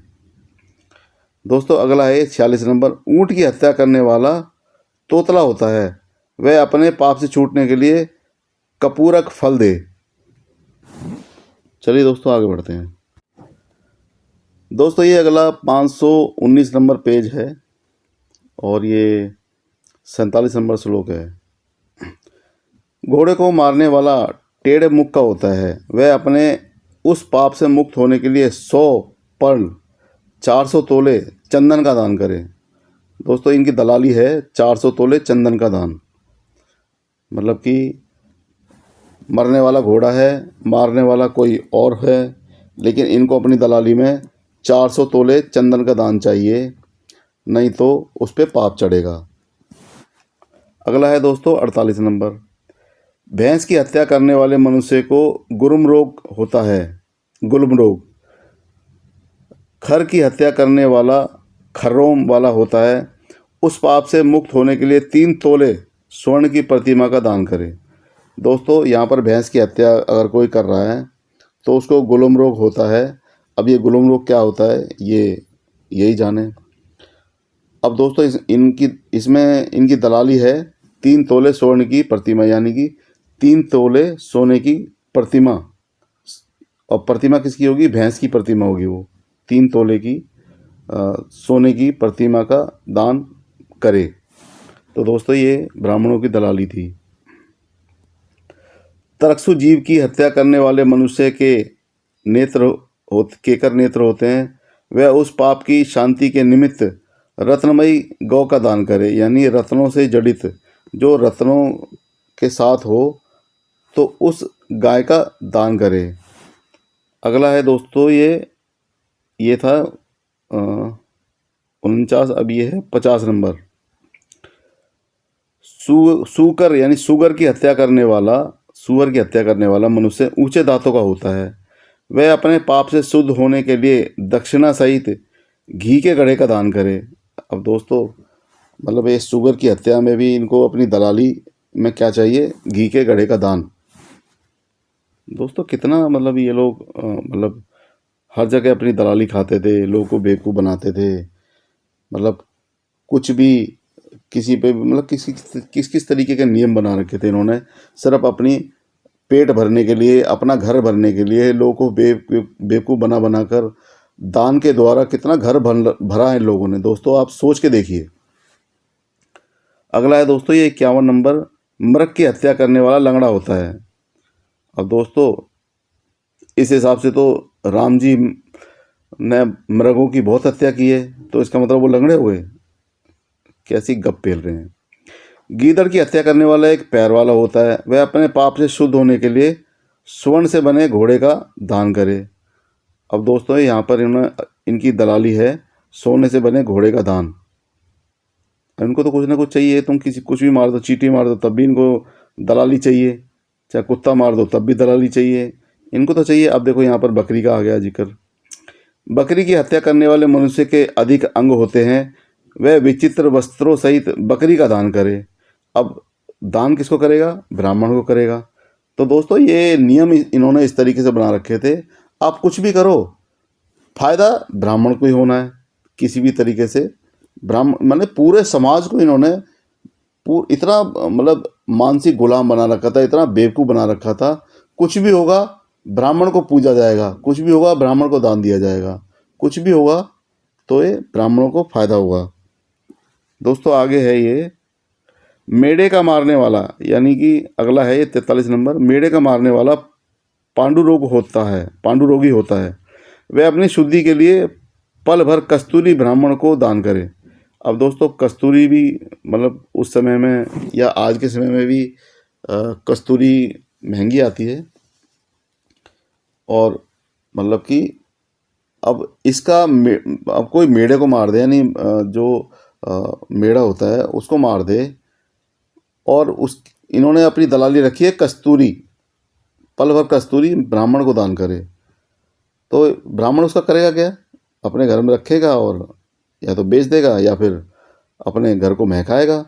दोस्तों अगला है 46 नंबर, ऊँट की हत्या करने वाला तोतला होता है, वह अपने पाप से छूटने के लिए कपूरक फल दे। चलिए दोस्तों आगे बढ़ते हैं। दोस्तों ये अगला 519 नंबर पेज है और ये 47 नंबर श्लोक है, घोड़े को मारने वाला टेढ़े मुख का होता है, वह अपने उस पाप से मुक्त होने के लिए 100 पर्ण 400 तोले चंदन का दान करे। दोस्तों इनकी दलाली है 400 तोले चंदन का दान, मतलब कि मरने वाला घोड़ा है, मारने वाला कोई और है, लेकिन इनको अपनी दलाली में 400 तोले चंदन का दान चाहिए, नहीं तो उस पर पाप चढ़ेगा। अगला है दोस्तों 48 नंबर, भैंस की हत्या करने वाले मनुष्य को गुरुम रोग होता है, गुल्म रोग। खर की हत्या करने वाला खर्रोम वाला होता है, उस पाप से मुक्त होने के लिए 3 तोले स्वर्ण की प्रतिमा का दान करे। दोस्तों यहाँ पर भैंस की हत्या अगर कोई कर रहा है तो उसको गुलम रोग होता है। अब ये गुलम रोग क्या होता है ये यही जाने। अब दोस्तों इसमें इनकी दलाली है 3 तोले स्वर्ण की प्रतिमा, यानी कि 3 तोले सोने की प्रतिमा। और प्रतिमा किसकी होगी? भैंस की प्रतिमा होगी। वो 3 तोले की सोने की प्रतिमा का दान करे। तो दोस्तों ये ब्राह्मणों की दलाली थी। तरक्षु जीव की हत्या करने वाले मनुष्य के केकर नेत्र होते हैं, वह उस पाप की शांति के निमित्त रत्नमयी गौ का दान करे, यानी रत्नों से जड़ित जो रत्नों के साथ हो तो उस गाय का दान करे। अगला है दोस्तों ये था 49, अब ये है 50 नंबर, सूकर यानी सुअर की हत्या करने वाला मनुष्य ऊंचे दांतों का होता है, वह अपने पाप से शुद्ध होने के लिए दक्षिणा सहित घी के घड़े का दान करे। अब दोस्तों मतलब ये सुअर की हत्या में भी इनको अपनी दलाली में क्या चाहिए? घी के घड़े का दान। दोस्तों कितना मतलब ये लोग मतलब हर जगह अपनी दलाली खाते थे, लोगों को बेवकूफ़ बनाते थे। मतलब कुछ भी किसी पे मतलब किस तरीके के नियम बना रखे थे इन्होंने, सिर्फ अपनी पेट भरने के लिए, अपना घर भरने के लिए लोगों को बेवकूफ़ बना कर दान के द्वारा कितना घर भरा है लोगों ने। दोस्तों आप सोच के देखिए। अगला है दोस्तों ये 51 नंबर, मृग की हत्या करने वाला लंगड़ा होता है। अब दोस्तों इस हिसाब से तो राम जी ने मृगों की बहुत हत्या की है, तो इसका मतलब वो लंगड़े हुए? कैसी गप पेल रहे हैं। गीदड़ की हत्या करने वाला एक पैर वाला होता है, वह अपने पाप से शुद्ध होने के लिए स्वर्ण से बने घोड़े का दान करे। अब दोस्तों यहाँ पर इनकी दलाली है सोने से बने घोड़े का दान। इनको तो कुछ ना कुछ चाहिए, तुम कुछ भी मार दो, चींटी मार दो तब भी इनको दलाली चाहिए, चाहे कुत्ता मार दो तब भी दलाली चाहिए, इनको तो चाहिए। अब देखो यहाँ पर बकरी का आ गया जिक्र। बकरी की हत्या करने वाले मनुष्य के अधिक अंग होते हैं, वह विचित्र वस्त्रों सहित बकरी का दान करे। अब दान किसको करेगा? ब्राह्मण को करेगा। तो दोस्तों ये नियम इन्होंने इस तरीके से बना रखे थे, आप कुछ भी करो फायदा ब्राह्मण को ही होना है किसी भी तरीके से। ब्राह्मण माने पूरे समाज को इन्होंने इतना मतलब मानसिक गुलाम बना रखा था, इतना बेवकूफ़ बना रखा था। कुछ भी होगा ब्राह्मण को पूजा जाएगा, कुछ भी होगा ब्राह्मण को दान दिया जाएगा, कुछ भी होगा तो ये ब्राह्मणों को फायदा होगा। दोस्तों आगे है ये मेढ़े का मारने वाला, यानी कि अगला है ये 43 नंबर, मेढ़े का मारने वाला पांडुरोगी होता है, वह अपनी शुद्धि के लिए पल भर कस्तूरी ब्राह्मण को दान करे। अब दोस्तों कस्तूरी भी मतलब उस समय में या आज के समय में भी कस्तूरी महंगी आती है, और मतलब कि अब इसका अब कोई मेढ़े को मार दे, यानी जो मेढ़ा होता है उसको मार दे, और उस इन्होंने अपनी दलाली रखी है कस्तूरी, पल भर कस्तूरी ब्राह्मण को दान करे। तो ब्राह्मण उसका करेगा क्या? अपने घर में रखेगा और या तो बेच देगा या फिर अपने घर को महकाएगा।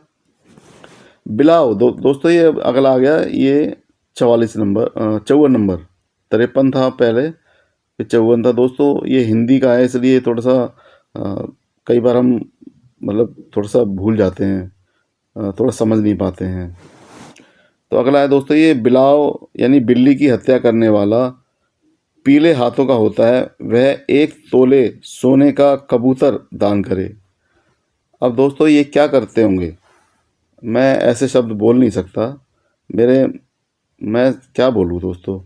बिलाव दोस्तों ये अगला आ गया, ये 54 नंबर 54 नंबर, 53 था पहले, फिर 54 था। दोस्तों ये हिंदी का है, इसलिए थोड़ा सा कई बार हम मतलब थोड़ा सा भूल जाते हैं, थोड़ा समझ नहीं पाते हैं। तो अगला है दोस्तों, ये बिलाव यानी बिल्ली की हत्या करने वाला पीले हाथों का होता है, वह 1 तोले सोने का कबूतर दान करे। अब दोस्तों ये क्या करते होंगे, मैं ऐसे शब्द बोल नहीं सकता, मैं क्या बोलूँ दोस्तों।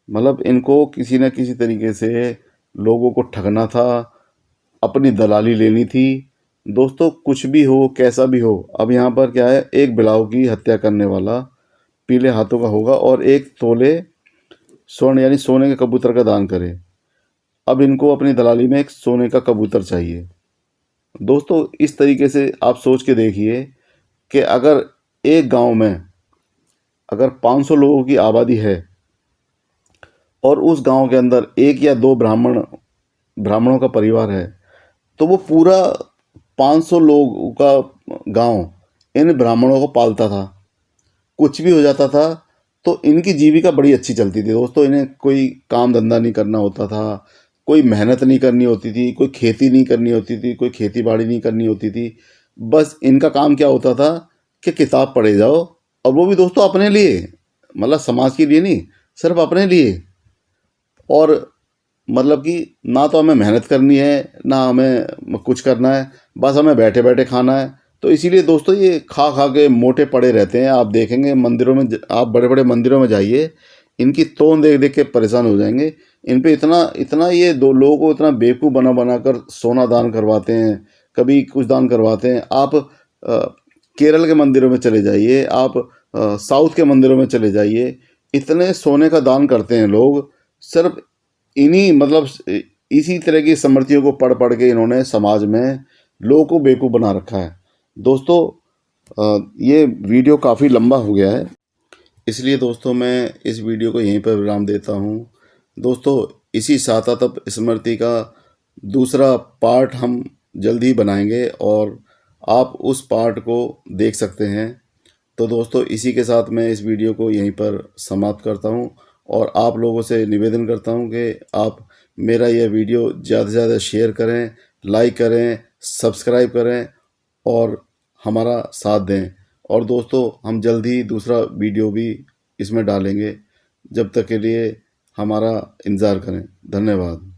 मतलब इनको किसी न किसी तरीके से लोगों को ठगना था, अपनी दलाली लेनी थी। दोस्तों कुछ भी हो, कैसा भी हो, अब यहाँ पर क्या है, एक बिलाव की हत्या करने वाला पीले हाथों का होगा और 1 तोले स्वर्ण यानी सोने के कबूतर का दान करे। अब इनको अपनी दलाली में एक सोने का कबूतर चाहिए। दोस्तों इस तरीके से आप सोच के देखिए कि अगर एक गांव में अगर 500 लोगों की आबादी है और उस गांव के अंदर 1 या 2 ब्राह्मणों का परिवार है, तो वो पूरा 500 लोगों का गांव इन ब्राह्मणों को पालता था। कुछ भी हो जाता था तो इनकी जीविका बड़ी अच्छी चलती थी दोस्तों। इन्हें कोई काम धंधा नहीं करना होता था, कोई मेहनत नहीं करनी होती थी, कोई खेती नहीं करनी होती थी, कोई खेती बाड़ी नहीं करनी होती थी। बस इनका काम क्या होता था कि किताब पढ़े जाओ, और वो भी दोस्तों अपने लिए, मतलब समाज के लिए नहीं, सिर्फ अपने लिए। और मतलब कि ना तो हमें मेहनत करनी है, ना हमें कुछ करना है, बस हमें बैठे बैठे खाना है। तो इसीलिए दोस्तों ये खा खा के मोटे पड़े रहते हैं। आप देखेंगे मंदिरों में, आप बड़े बड़े मंदिरों में जाइए, इनकी तोन देख देख के परेशान हो जाएंगे। इन पे इतना इतना ये दो लोगों को इतना बेवकूफ़ बना बना कर सोना दान करवाते हैं, कभी कुछ दान करवाते हैं। आप केरल के मंदिरों में चले जाइए, आप साउथ के मंदिरों में चले जाइए, इतने सोने का दान करते हैं लोग। सिर्फ इन्हीं मतलब इसी तरह की स्मृतियों को पढ़ पढ़ के इन्होंने समाज में लोगों को बेवकूफ़ बना रखा है। दोस्तों ये वीडियो काफ़ी लंबा हो गया है, इसलिए दोस्तों मैं इस वीडियो को यहीं पर विराम देता हूँ। दोस्तों इसी सातातप स्मृति का दूसरा पार्ट हम जल्द ही बनाएंगे और आप उस पार्ट को देख सकते हैं। तो दोस्तों इसी के साथ मैं इस वीडियो को यहीं पर समाप्त करता हूँ और आप लोगों से निवेदन करता हूँ कि आप मेरा यह वीडियो ज़्यादा से ज़्यादा शेयर करें, लाइक करें, सब्सक्राइब करें और हमारा साथ दें। और दोस्तों हम जल्द ही दूसरा वीडियो भी इसमें डालेंगे, जब तक के लिए हमारा इंतज़ार करें। धन्यवाद।